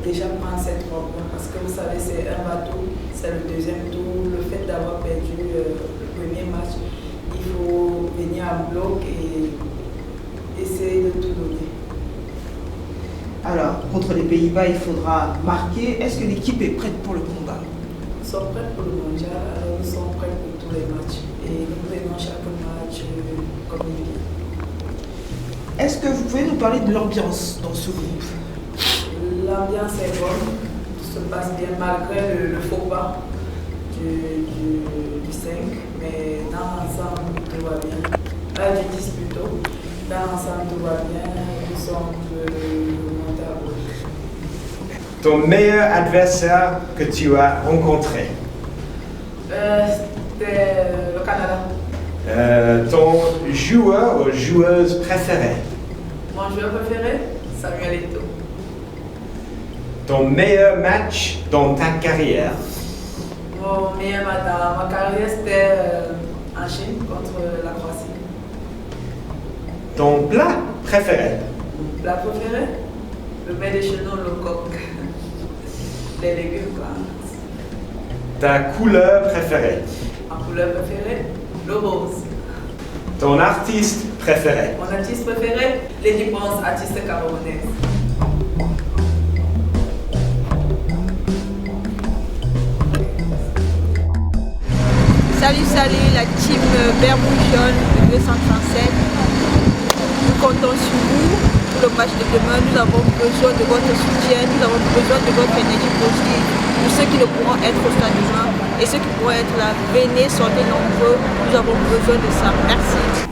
déjà prendre cette robe. Parce que vous savez, c'est un bateau, c'est le deuxième tour. Le fait d'avoir perdu le premier match, il faut venir en bloc et essayer de tout donner. Alors, contre les Pays-Bas, il faudra marquer. Est-ce que l'équipe est prête pour le combat? Nous sommes prêts pour le mondial, alors nous sommes prêts pour tous les matchs. Et nous prenons chaque match comme il est. Est-ce que vous pouvez nous parler de l'ambiance dans ce groupe? L'ambiance est bonne, tout se passe bien malgré le faux pas du 5, mais dans l'ensemble tout va bien. Du 10 plutôt. Dans l'ensemble tout va bien, nous sommes remontables. Ton meilleur adversaire que tu as rencontré? C'était le Canada. Ton joueur ou joueuse préférée? Mon joueur préféré, Samuel Eto'o. Ton meilleur match dans ta carrière? Mon meilleur match dans ma carrière, c'était en Chine contre la Croatie. Ton plat préféré? Mon plat préféré? Le mets de chenot, le coq. Les légumes, quoi. Ta couleur préférée? Ma couleur préférée? Le rose. Ton artiste préféré? Mon artiste préféré? Lady Pons, artiste camerounaise. Salut la team Bermouchon 237. Nous comptons sur vous pour le match de demain. Nous avons besoin de votre soutien, nous avons besoin de votre énergie positive. Pour ceux qui ne pourront être au stade demain et ceux qui pourront être là, venez, sortez nombreux. Nous avons besoin de ça. Merci.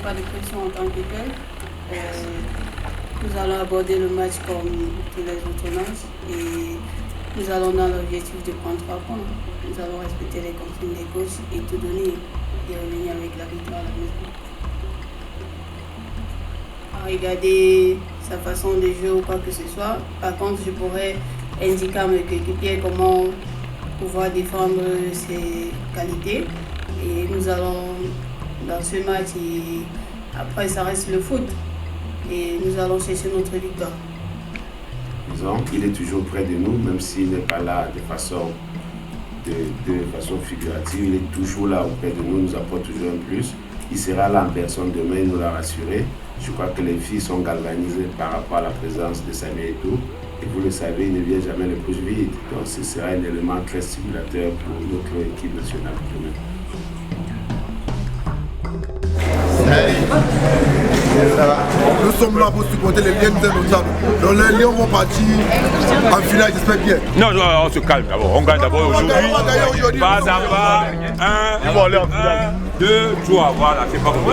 Pas de pression en tant que tel. Nous allons aborder le match comme tous les autres matchs et nous allons dans l'objectif de prendre 3 points. Nous allons respecter les consignes des coachs et tout donner et revenir avec la victoire à la maison. À regarder sa façon de jouer ou quoi que ce soit. Par contre, je pourrais indiquer à mes coéquipiers comment pouvoir défendre ses qualités et nous allons dans ce match et après ça reste le foot et nous allons chercher notre victoire. disons, il est toujours près de nous, même s'il n'est pas là de façon figurative, il est toujours là auprès de nous, nous apporte toujours un plus. Il sera là en personne demain, il nous l'a rassuré. Je crois que les filles sont galvanisées par rapport à la présence de Samuel Eto'o. Et vous le savez, il ne vient jamais les poches vides. Donc ce sera un élément très stimulateur pour notre équipe nationale demain. Nous sommes là pour supporter les Lions indomptables. Donc les Lions vont partir en finale, j'espère bien. Non, on se calme d'abord. On gagne d'abord aujourd'hui. Pas à pas. 1, 2, 3. Voilà, c'est pas comme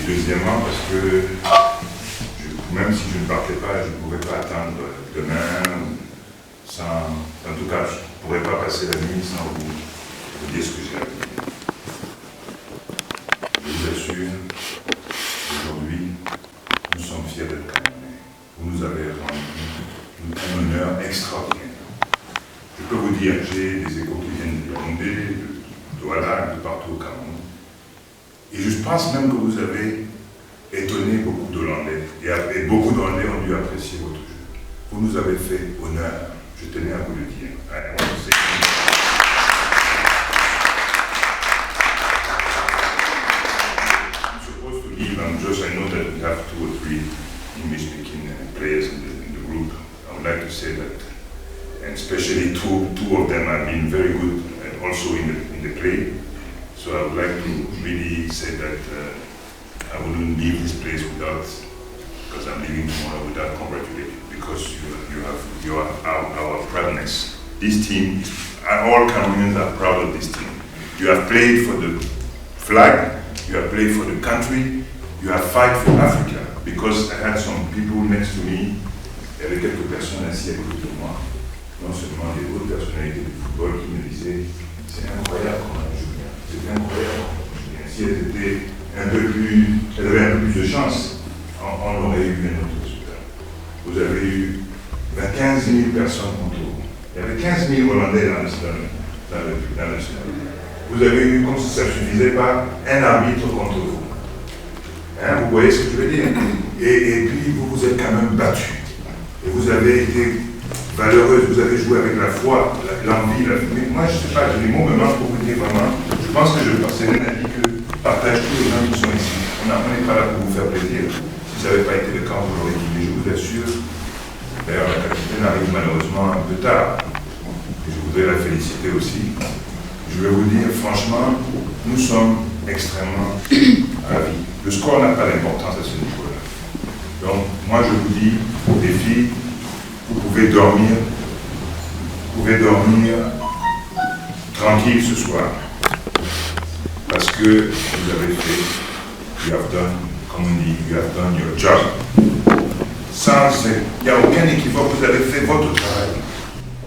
deuxièmement, parce que même si je ne partais pas, je ne pourrais pas attendre demain, sans, en tout cas, je ne pourrais pas passer la nuit sans vous dire ce que j'ai à vous dire. Je vous assure, aujourd'hui, nous sommes fiers d'être Camerounais. Vous nous avez rendu un honneur extraordinaire. Je peux vous dire, j'ai des échos qui viennent de Yaoundé, de Douala, de partout au Cameroun. Et je pense même que vous avez étonné beaucoup d'Hollandais. Et beaucoup d'Hollandais ont dû apprécier votre jeu. Vous nous avez fait honneur. Je tenais à vous le dire. I'm supposed to leave. I know that we have 2 or 3 English-speaking players in the group. I would like to say that, and especially two of them have been very good also in the play. So I would like to really say that I wouldn't leave this place without, because I'm leaving tomorrow, without congratulating you, because you are our proudness. This team, all Cameroonians are proud of this team. You have played for the flag, you have played for the country, you have fight for Africa. Because I had some people next to me, il y avait quelques personnes assises à côté de moi, non seulement des hautes personnalités du football qui me disaient c'est incroyable comment elle joue bien, c'est incroyable comment elle joue bien. Si elles étaient un peu plus, elles avaient un peu plus de chance, on aurait eu un autre résultat. Vous avez eu 15 000 personnes contre vous. Il y avait 15 000 Hollandais dans le stade. Vous avez eu, comme si ça ne suffisait pas, un arbitre contre vous. Hein, vous voyez ce que je veux dire? Et puis vous vous êtes quand même battu. Et vous avez été valeureuse, vous avez joué avec la foi, l'envie, mais moi je ne sais pas, les mots me manquent pour vous dire vraiment. Je pense que Céline a dit que partage tous les gens qui sont ici. On n'est pas là pour vous faire plaisir. Si ça n'avait pas été le cas, vous l'aurez dit. Mais je vous assure, d'ailleurs la capitaine arrive malheureusement un peu tard. Et je voudrais la féliciter aussi. Je vais vous dire, franchement, nous sommes extrêmement ravis. Le score n'a pas d'importance à ce niveau-là. Donc, moi je vous dis, les filles, vous pouvez dormir tranquille ce soir. Parce que vous avez fait, you have done, comme on dit, you have done your job. Il n'y a aucun équivoque, vous avez fait votre travail.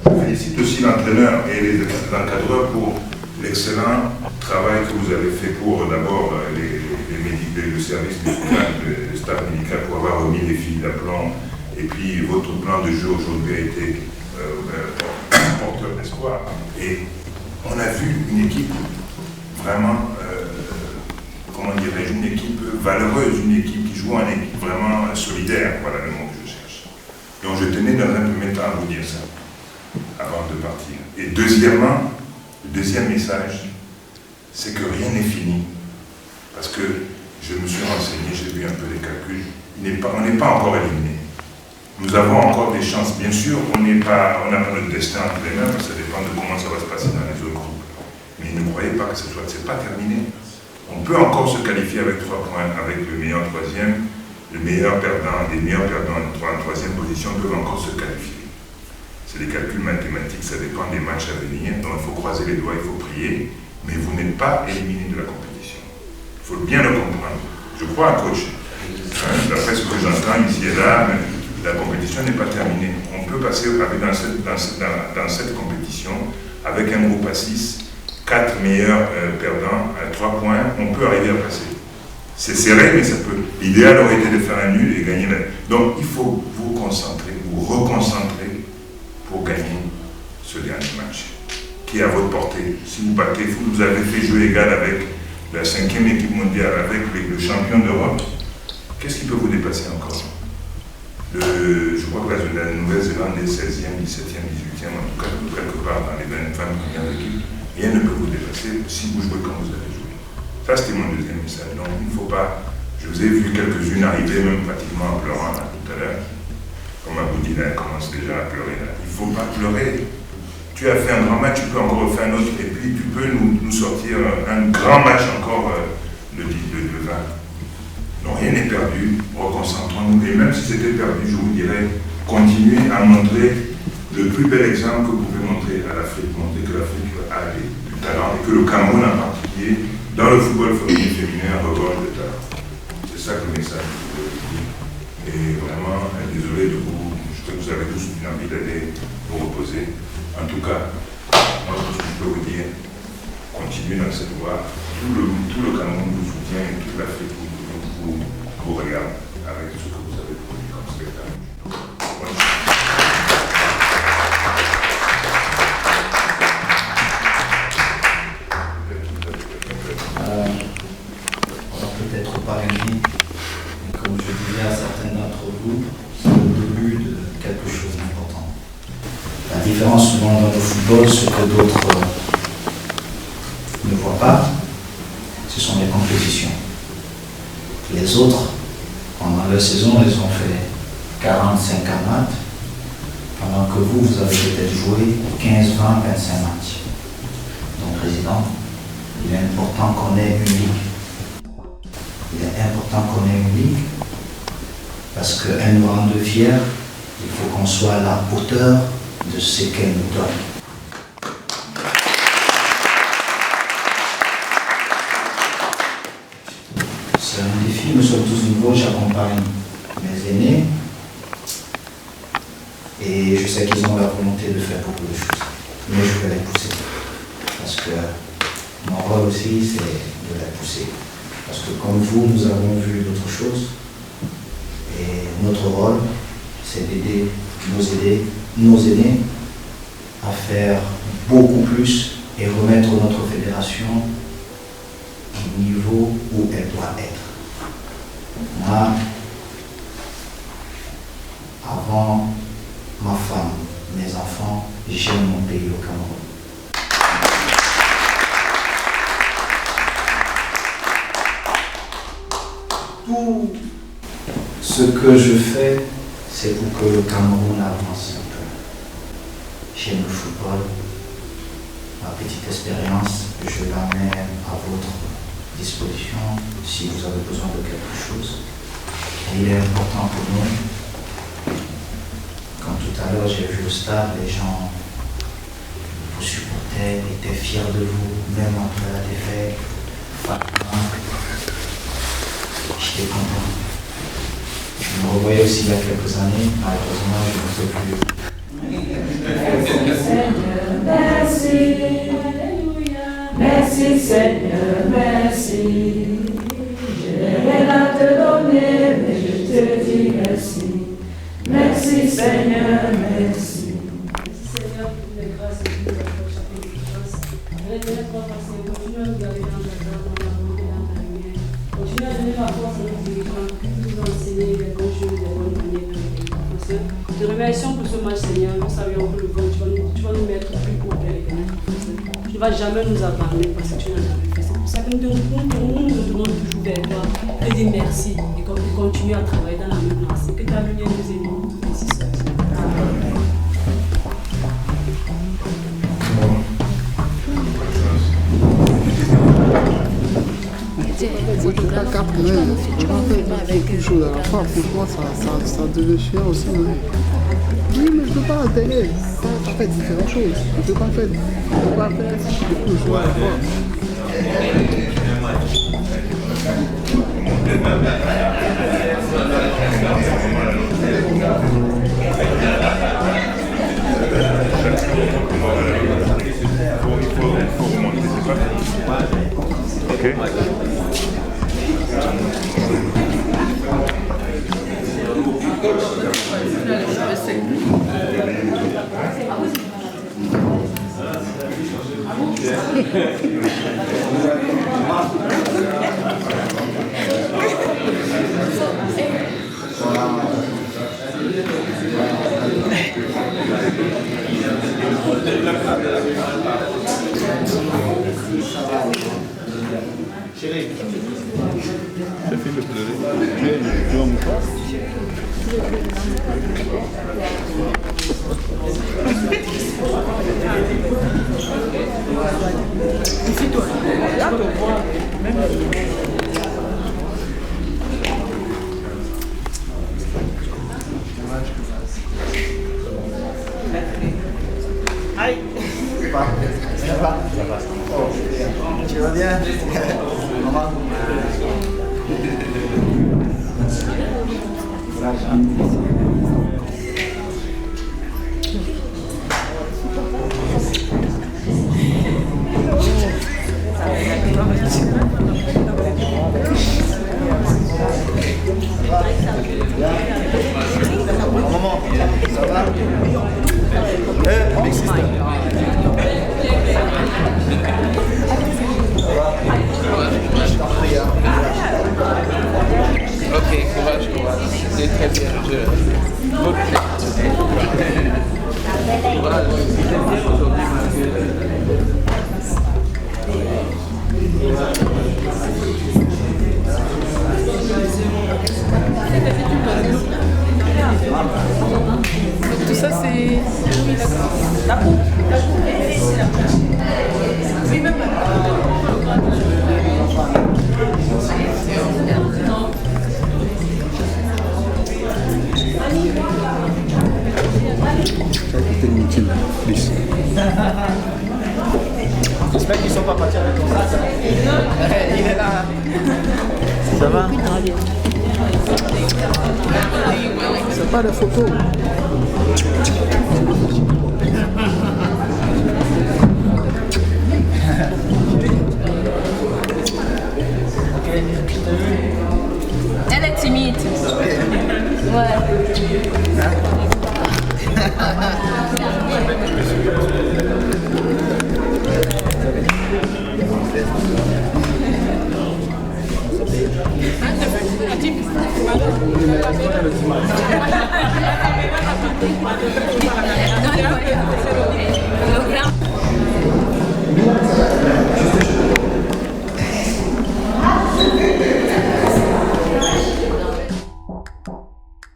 Je félicite aussi l'entraîneur et les encadreurs pour l'excellent travail que vous avez fait pour d'abord le service médical, le staff médical pour avoir remis les filles d'aplomb. Et puis votre plan de jeu aujourd'hui a été porteur d'espoir. Et on a vu une équipe vraiment, comment dirais-je, une équipe valeureuse, une équipe qui joue en équipe vraiment solidaire, voilà le mot que je cherche. Donc je tenais dans un premier temps à vous dire ça, avant de partir. Et deuxièmement, le deuxième message, c'est que rien n'est fini. Parce que je me suis renseigné, j'ai vu un peu les calculs, on n'est pas encore éliminé. Nous avons encore des chances. Bien sûr, on n'a pas notre destin entre les mains, ça dépend de comment ça va se passer dans les autres groupes. Mais ne croyez pas que ce n'est pas terminé. On peut encore se qualifier avec 3 points, avec le meilleur troisième, le meilleur perdant, les meilleurs perdants en troisième position peuvent encore se qualifier. C'est des calculs mathématiques, ça dépend des matchs à venir, donc il faut croiser les doigts, il faut prier, mais vous n'êtes pas éliminé de la compétition. Il faut bien le comprendre. Je crois à coach. D'après ce que j'entends ici et là, la compétition n'est pas terminée. On peut passer dans cette compétition avec un groupe à 6, 4 meilleurs perdants à 3 points, on peut arriver à passer. C'est serré, mais ça peut. L'idéal aurait été de faire un nul et gagner. Donc il faut vous concentrer, vous reconcentrer pour gagner ce dernier match, qui est à votre portée. Si vous battez, vous avez fait jeu égal avec la 5e équipe mondiale, avec le champion d'Europe. Qu'est-ce qui peut vous dépasser encore? Je crois que la Nouvelle-Zélande est 16e, 17e, 18e, en tout cas quelque part dans les 20 premières équipes. Rien ne peut vous dépasser si vous jouez comme vous avez joué. Ça, c'était mon deuxième message. Donc, il ne faut pas... Je vous ai vu quelques-unes arriver, même pratiquement en pleurant là, tout à l'heure. Comme Aboudina commence déjà à pleurer là. Il ne faut pas pleurer. Tu as fait un grand match, tu peux encore refaire un autre, et puis tu peux nous sortir un grand match encore le 20. Donc rien n'est perdu, reconcentrons-nous. Et même si c'était perdu, je vous dirais, continuez à montrer le plus bel exemple que vous pouvez montrer à l'Afrique, montrer que l'Afrique a du talent et que le Cameroun en particulier, dans le football féminin, regorge de talent. C'est ça que le message que je voulais vous dire. Et vraiment, désolé de vous, je sais que vous avez tous une envie d'aller vous reposer. En tout cas, moi, ce que je peux vous dire, continuez dans cette voie. Tout le Cameroun vous soutient et toute l'Afrique vous regarde avec ce que vous avez produit comme spectacle. On va peut-être pas gagner, mais comme je disais à certains d'entre vous, c'est le début de quelque chose d'important. La différence souvent dans le football, ce que d'autres ne voient pas, ce sont les compétitions. Les autres, pendant la saison, ils ont fait 40, 50 matchs, pendant que vous avez peut-être joué 15, 20, 25 matchs. Donc, Président, il est important qu'on ait une ligue. Il est important qu'on ait une ligue, parce qu'elle nous rend fiers, il faut qu'on soit à la hauteur de ce qu'elle nous donne. nous sommes tous nouveaux, j'accompagne mes aînés. Et je sais qu'ils ont la volonté de faire beaucoup de choses. Mais je vais les pousser. Parce que mon rôle aussi, c'est de les pousser. Parce que comme vous, nous avons vu d'autres choses. Et notre rôle, c'est d'aider nos aînés à faire beaucoup plus et remettre notre fédération au niveau où elle doit être. Moi, avant ma femme, mes enfants, j'aime mon pays, le Cameroun. Tout ce que je fais, c'est pour que le Cameroun avance un peu. J'aime le football. Ma petite expérience, je la mets à votre disposition si vous avez besoin de quelque chose. Et il est important pour nous. Comme tout à l'heure, j'ai vu au stade, les gens vous supportaient, étaient fiers de vous, même après la défaite. J'étais content. Je me revoyais aussi il y a quelques années, malheureusement, je ne peux plus. Merci, merci Seigneur, merci. Je n'ai rien à te donner, mais je te dis merci. Merci Seigneur, merci. Seigneur, pour les grâces et pour la chaque grâce. Revenez pour passer, continue à nous garder dans ta grâce, dans la bonté, dans ta lumière. Continue à donner la force à nos dirigeants, nous enseigner les bonnes choses, les bonnes manières de faire. Te remercions pour ce match, Seigneur. Nous savions que le vent, tu vas nous mettre plus haut que les gars. Tu ne vas jamais nous abandonner parce que tu n'as jamais fait. C'est pour ça que nous nous tournons toujours vers toi et dis merci. Et qu'on continue à travailler dans la même lancée. Que ta lumière nous aide. Merci, Seigneur. Moi, je pas 4 mais on fait quelque chose à la fin. Franchement, ça devait chier aussi. Hein. Oui, mais je ne peux pas à la télé. Ça fait différentes choses. Je ne peux pas faire beaucoup de choses à la fois. Ok. Chérie, j'ai fini de pleurer. Tu vas me faire? Ici, toi, là, te vois. Aïe. Ça va. Oh. Tu vas bien? Maman. Maman, ça va? Big sister. Ok, courage. C'est très bien. Courage. C'est bien aujourd'hui Donc tout ça c'est... Oui, d'accord. Oui, même J'espère qu'ils ne sont pas partis avec ton sac. Il est là. Ça va? C'est pas des photos. Elle est timide.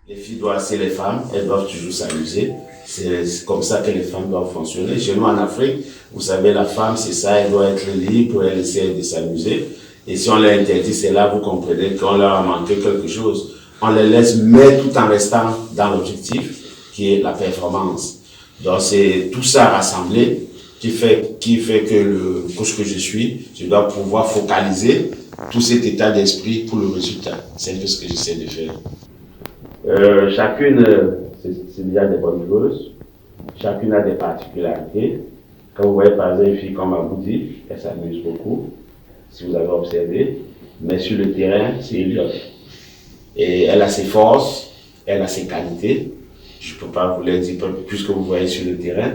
Les filles doivent, c'est les femmes, elles doivent toujours s'amuser. C'est comme ça que les femmes doivent fonctionner. Chez nous en Afrique, vous savez, la femme, c'est ça, elle doit être libre, elle essaie de s'amuser. Et si on leur interdit, c'est là, vous comprenez qu'on leur a manqué quelque chose. On les laisse, mais tout en restant dans l'objectif, qui est la performance. Donc c'est tout ça rassemblé qui fait que le coach que je suis, je dois pouvoir focaliser tout cet état d'esprit pour le résultat. C'est un peu ce que j'essaie de faire. Chacune, c'est déjà des bonnes joueuses. Chacune a des particularités. Quand vous voyez par exemple une fille comme Aboudi, elle s'amuse beaucoup, si vous avez observé. Mais sur le terrain, c'est une autre. Et elle a ses forces, elle a ses qualités. Je ne peux pas vous les dire plus que vous voyez sur le terrain.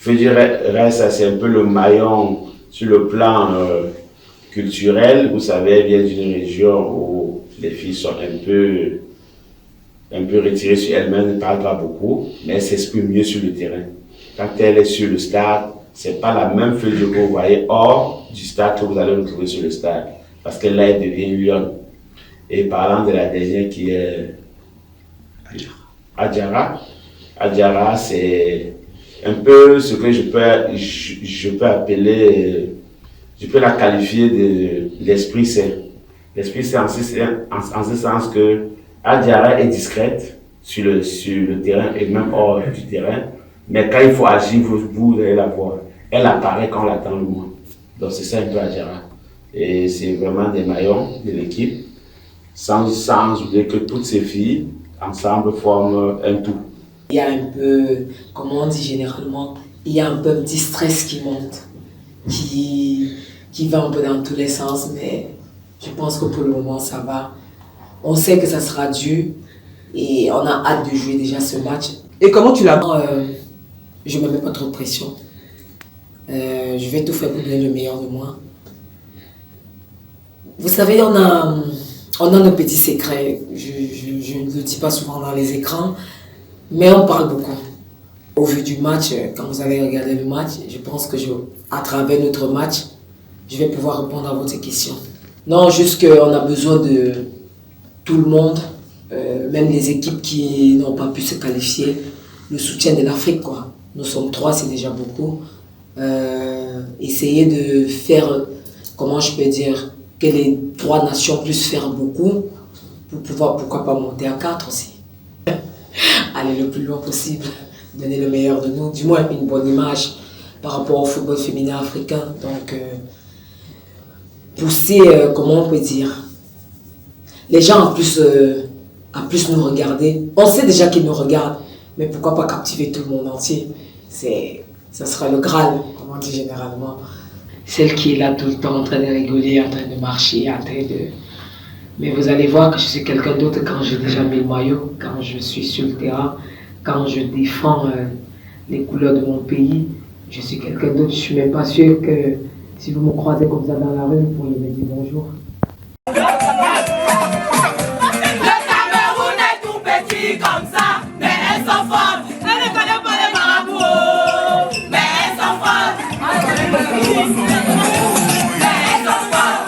Je dirais, ça c'est un peu le maillon sur le plan culturel. Vous savez, elle vient d'une région où les filles sont un peu retirées sur elles-mêmes, ne parlent pas beaucoup, mais elle s'exprime mieux sur le terrain. Quand elle est sur le stade, c'est pas la même feuille que vous voyez hors du stade que vous allez retrouver sur le stade. Parce que là, elle devient lionne. Et parlant de la dernière qui est Adjara, c'est un peu ce que je peux appeler, je peux la qualifier de l'esprit saint. L'esprit saint en ce sens que Adjara est discrète sur le terrain et même hors du terrain, mais quand il faut agir, vous allez la voir. Elle apparaît quand on l'attend le moins. Donc c'est ça un peu Adjara. Et c'est vraiment des maillons de l'équipe, sans oublier que toutes ces filles, ensemble, forment un tout. Il y a un peu, comme on dit généralement, il y a un peu un petit stress qui monte, qui va un peu dans tous les sens, mais je pense que pour le moment ça va. On sait que ça sera dur et on a hâte de jouer déjà ce match. Et comment tu l'as? Je ne me mets pas trop de pression. Je vais tout faire pour donner le meilleur de moi. Vous savez, on a nos petits secrets. Je ne le dis pas souvent dans les écrans, mais on parle beaucoup. Au vu du match, quand vous avez regardé le match, je pense que à travers notre match, je vais pouvoir répondre à votre question. Non, juste qu'on a besoin de tout le monde, même les équipes qui n'ont pas pu se qualifier, le soutien de l'Afrique, quoi. Nous sommes 3, c'est déjà beaucoup. Essayer de faire, comment je peux dire, que les 3 nations puissent faire beaucoup pour pouvoir, pourquoi pas, monter à 4 aussi. Aller le plus loin possible, donner le meilleur de nous, du moins une bonne image par rapport au football féminin africain. Donc, pousser, comment on peut dire, les gens à plus nous regarder. On sait déjà qu'ils nous regardent, mais pourquoi pas captiver tout le monde entier? Ça sera le Graal, comme on dit généralement. Celle qui est là tout le temps en train de rigoler, en train de marcher, en train de... Mais vous allez voir que je suis quelqu'un d'autre quand j'ai déjà mis le maillot, quand je suis sur le terrain, quand je défends les couleurs de mon pays. Je suis quelqu'un d'autre, je ne suis même pas sûr que si vous me croisez comme ça dans la rue, vous pourriez me dire bonjour. Le Cameroun est tout petit comme ça, mais elles sont fortes. Elle ne connaît pas les marabouts, mais elles sont fortes. Cameroun, elles sont fortes.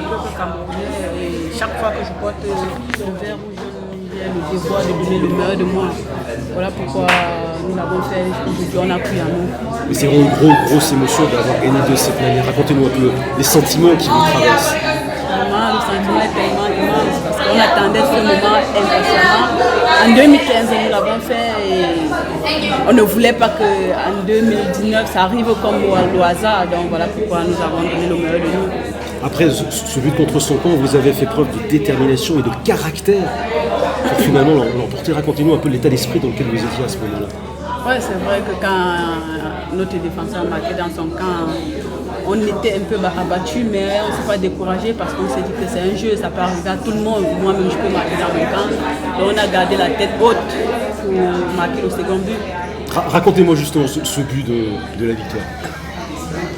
peuple camerounais et chaque fois que je porte le vert rouge, j'ai le devoir de donner le meilleur de moi. Voilà pourquoi nous l'avons fait, aujourd'hui on a pris à nous. Mais c'est vraiment une grosse émotion d'avoir gagné de cette manière. Racontez-nous un peu les sentiments qui vous traversent. Vraiment, le sentiment est tellement immense parce qu'on attendait ce moment impatiemment. En 2015, nous l'avons fait et on ne voulait pas qu'en 2019 ça arrive comme au hasard. Donc voilà pourquoi nous avons donné le meilleur de nous. Après ce but contre son camp, vous avez fait preuve de détermination et de caractère pour finalement l'emporter. Racontez-nous un peu l'état d'esprit dans lequel vous étiez à ce moment-là. Oui, c'est vrai que quand notre défenseur marquait dans son camp, on était un peu abattus, mais on ne s'est pas découragé parce qu'on s'est dit que c'est un jeu, ça peut arriver à tout le monde. Moi-même, je peux marquer dans mon camp. Donc on a gardé la tête haute pour marquer le second but. Racontez-moi justement ce but de la victoire.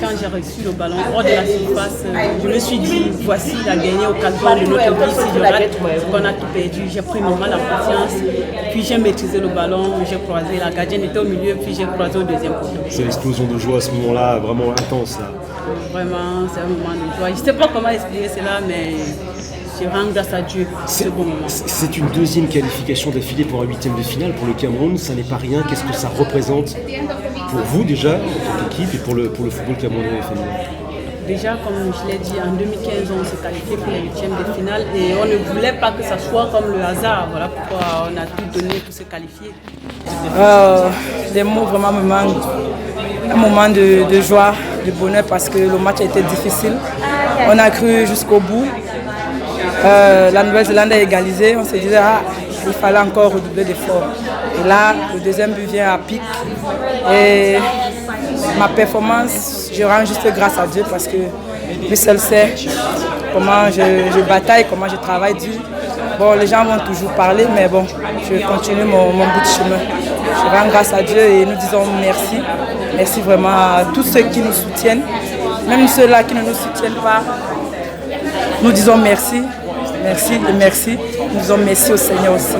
Quand j'ai reçu le ballon hors de la surface, je me suis dit, voici la dernière occasion de notre vie. Si je rate, qu'on a tout perdu. J'ai pris mon mal en confiance, puis j'ai maîtrisé le ballon, j'ai croisé, la gardienne était au milieu, puis j'ai croisé au deuxième poteau. C'est l'explosion de joie à ce moment-là, vraiment intense. Là. Vraiment, c'est un moment de joie. Je ne sais pas comment expliquer cela, mais je rends grâce à Dieu pour ce bon moment. C'est une deuxième qualification d'affilée pour un huitième de finale pour le Cameroun. Ça n'est pas rien. Qu'est-ce que ça représente pour vous déjà, en tant qu'équipe, et pour le football camerounais féminin? Déjà, comme je l'ai dit, en 2015, on s'est qualifié pour les huitièmes de finale et on ne voulait pas que ça soit comme le hasard. Voilà pourquoi on a tout donné pour se qualifier. Les mots vraiment me manquent. Un moment de joie, de bonheur parce que le match a été difficile. On a cru jusqu'au bout. La Nouvelle-Zélande a égalisé. On se disait il fallait encore redoubler d'efforts. Et là, le deuxième but vient à pic. Et ma performance, je rends juste grâce à Dieu parce que lui seul sait comment je bataille, comment je travaille dur. Bon, les gens vont toujours parler, mais bon, je continue mon bout de chemin. Je rends grâce à Dieu et nous disons merci. Merci vraiment à tous ceux qui nous soutiennent, même ceux-là qui ne nous soutiennent pas. Nous disons merci, merci et merci. Nous disons merci au Seigneur aussi.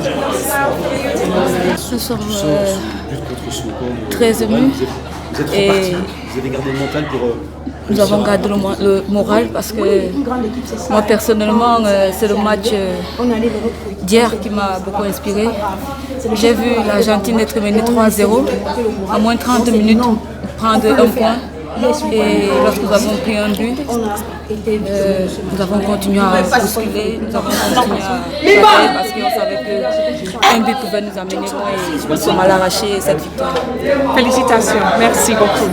Nous sommes très émus. Vous êtes repartis, vous avez gardé le mental pour... Nous avons gardé le moral parce que moi personnellement, c'est le match d'hier qui m'a beaucoup inspiré. J'ai vu l'Argentine être menée 3-0, à moins 30 minutes, prendre un point. Et lorsque nous avons pris un but, nous avons continué à bousculer, nous avons continué à batailler parce qu'on savait qu'un but pouvait nous amener loin et nous sommes allés arracher cette victoire. Félicitations, merci beaucoup.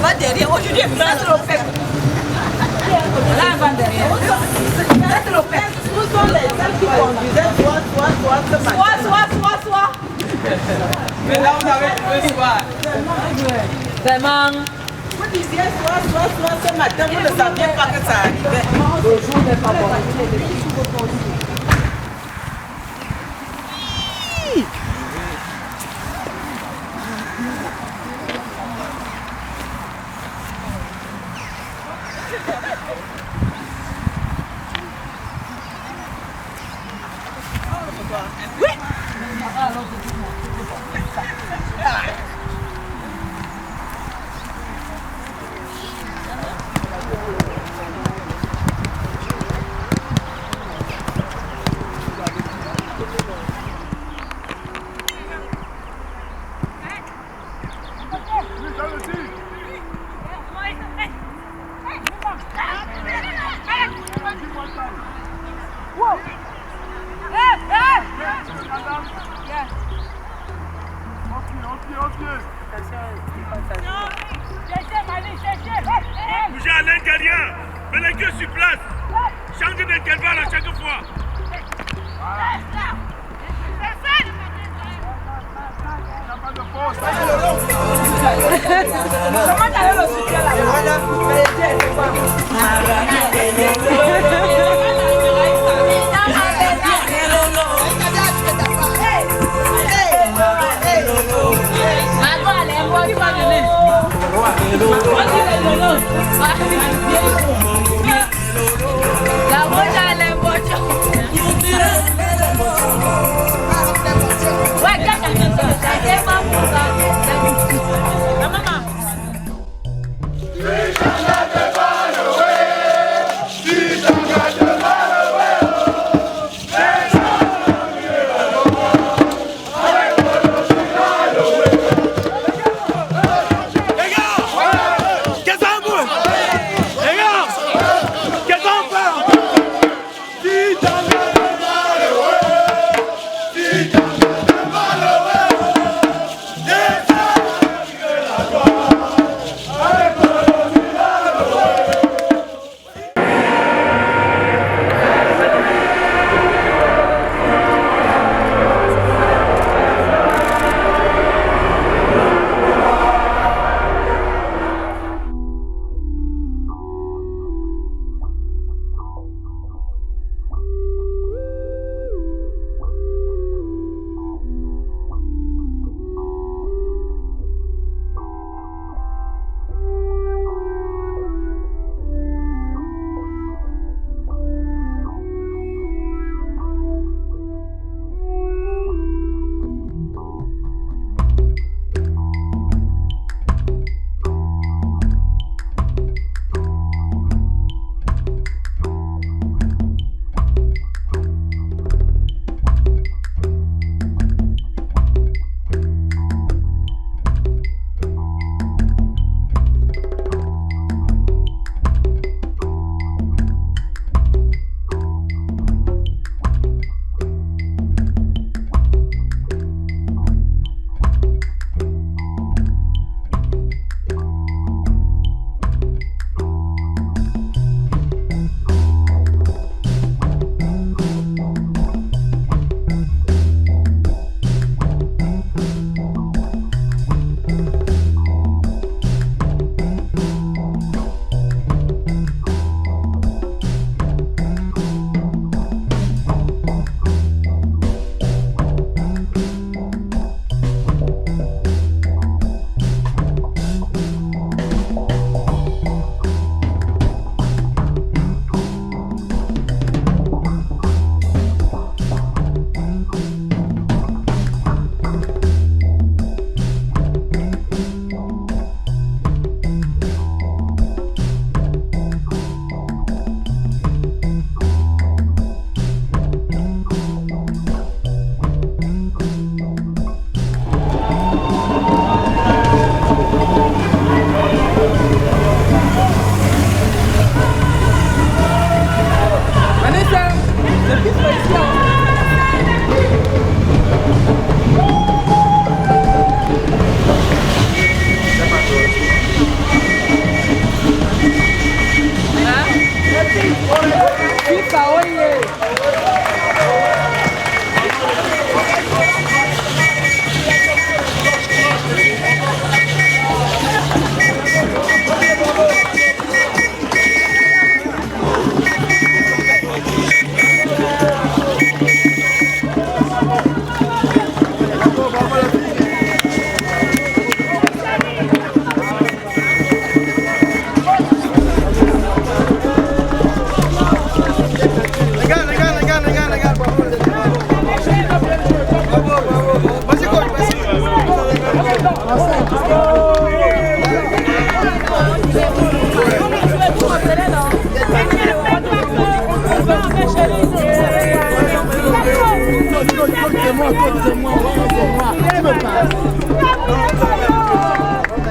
Va derrière, aujourd'hui, mettre au peuple. Là, va derrière. Mettre au peuple. Nous sommes les seuls qui conduisaient soit. Mais là, on avait trouvé soit. Vraiment. disiez soit ce matin, vous ne saviez pas que ça arrivait. Le jour n'est pas bon. Bougez à l'intérieur. Venez que sur place. Changez d'intervalle à chaque fois. Comment t'as le soutien là? La roja elle est bocho. Ouais, gâte un peu. C'est pas pour ça. La maman.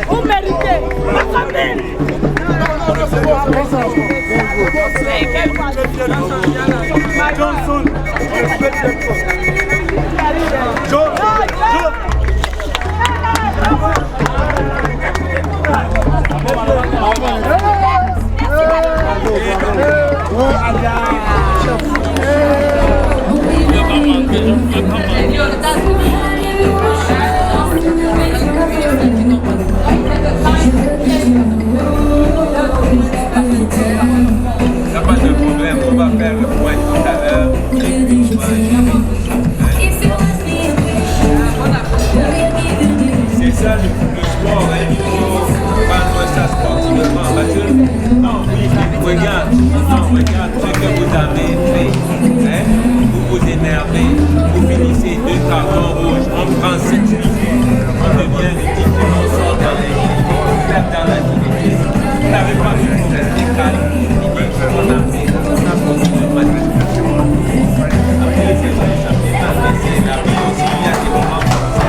Vous méritez la famille. Johnson, pas de problème, on va faire le point tout à l'heure. C'est ça le sport, hein, il faut prendre ça sportivement parce que regarde ce que vous avez fait, hein, vous vous énervez, vous finissez 2 cartons rouges, on prend 7 minutes, on devient ridicule, on sort dans les lignes, on perd dans l'activité, vous n'avez pas pu rester calme, on a beaucoup de manifestations. Après c'est vrai, ça fait mal, mais c'est la vie aussi, il y a des moments comme ça.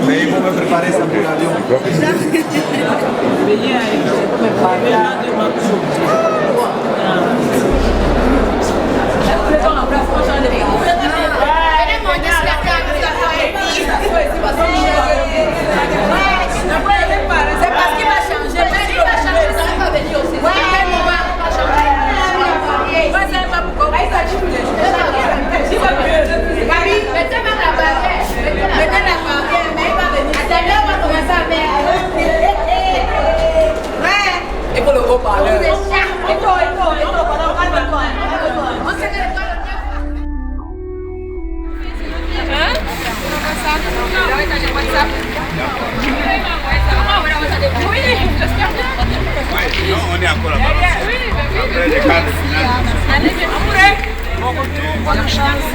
Mais ils vont me préparer ça pour l'avion. C'est parce qu'il va changer. Mais il va changer, ça va venir aussi. Ouais, on va changer. Moi, ça va pourquoi. Mettez même la barrière. Mettez la barrière, mais il va venir. Attendez, on va commencer à faire. Ouais. Et pour le gros parleur. Non, on est encore là-bas. Après les quarts de finale. Bonne chance.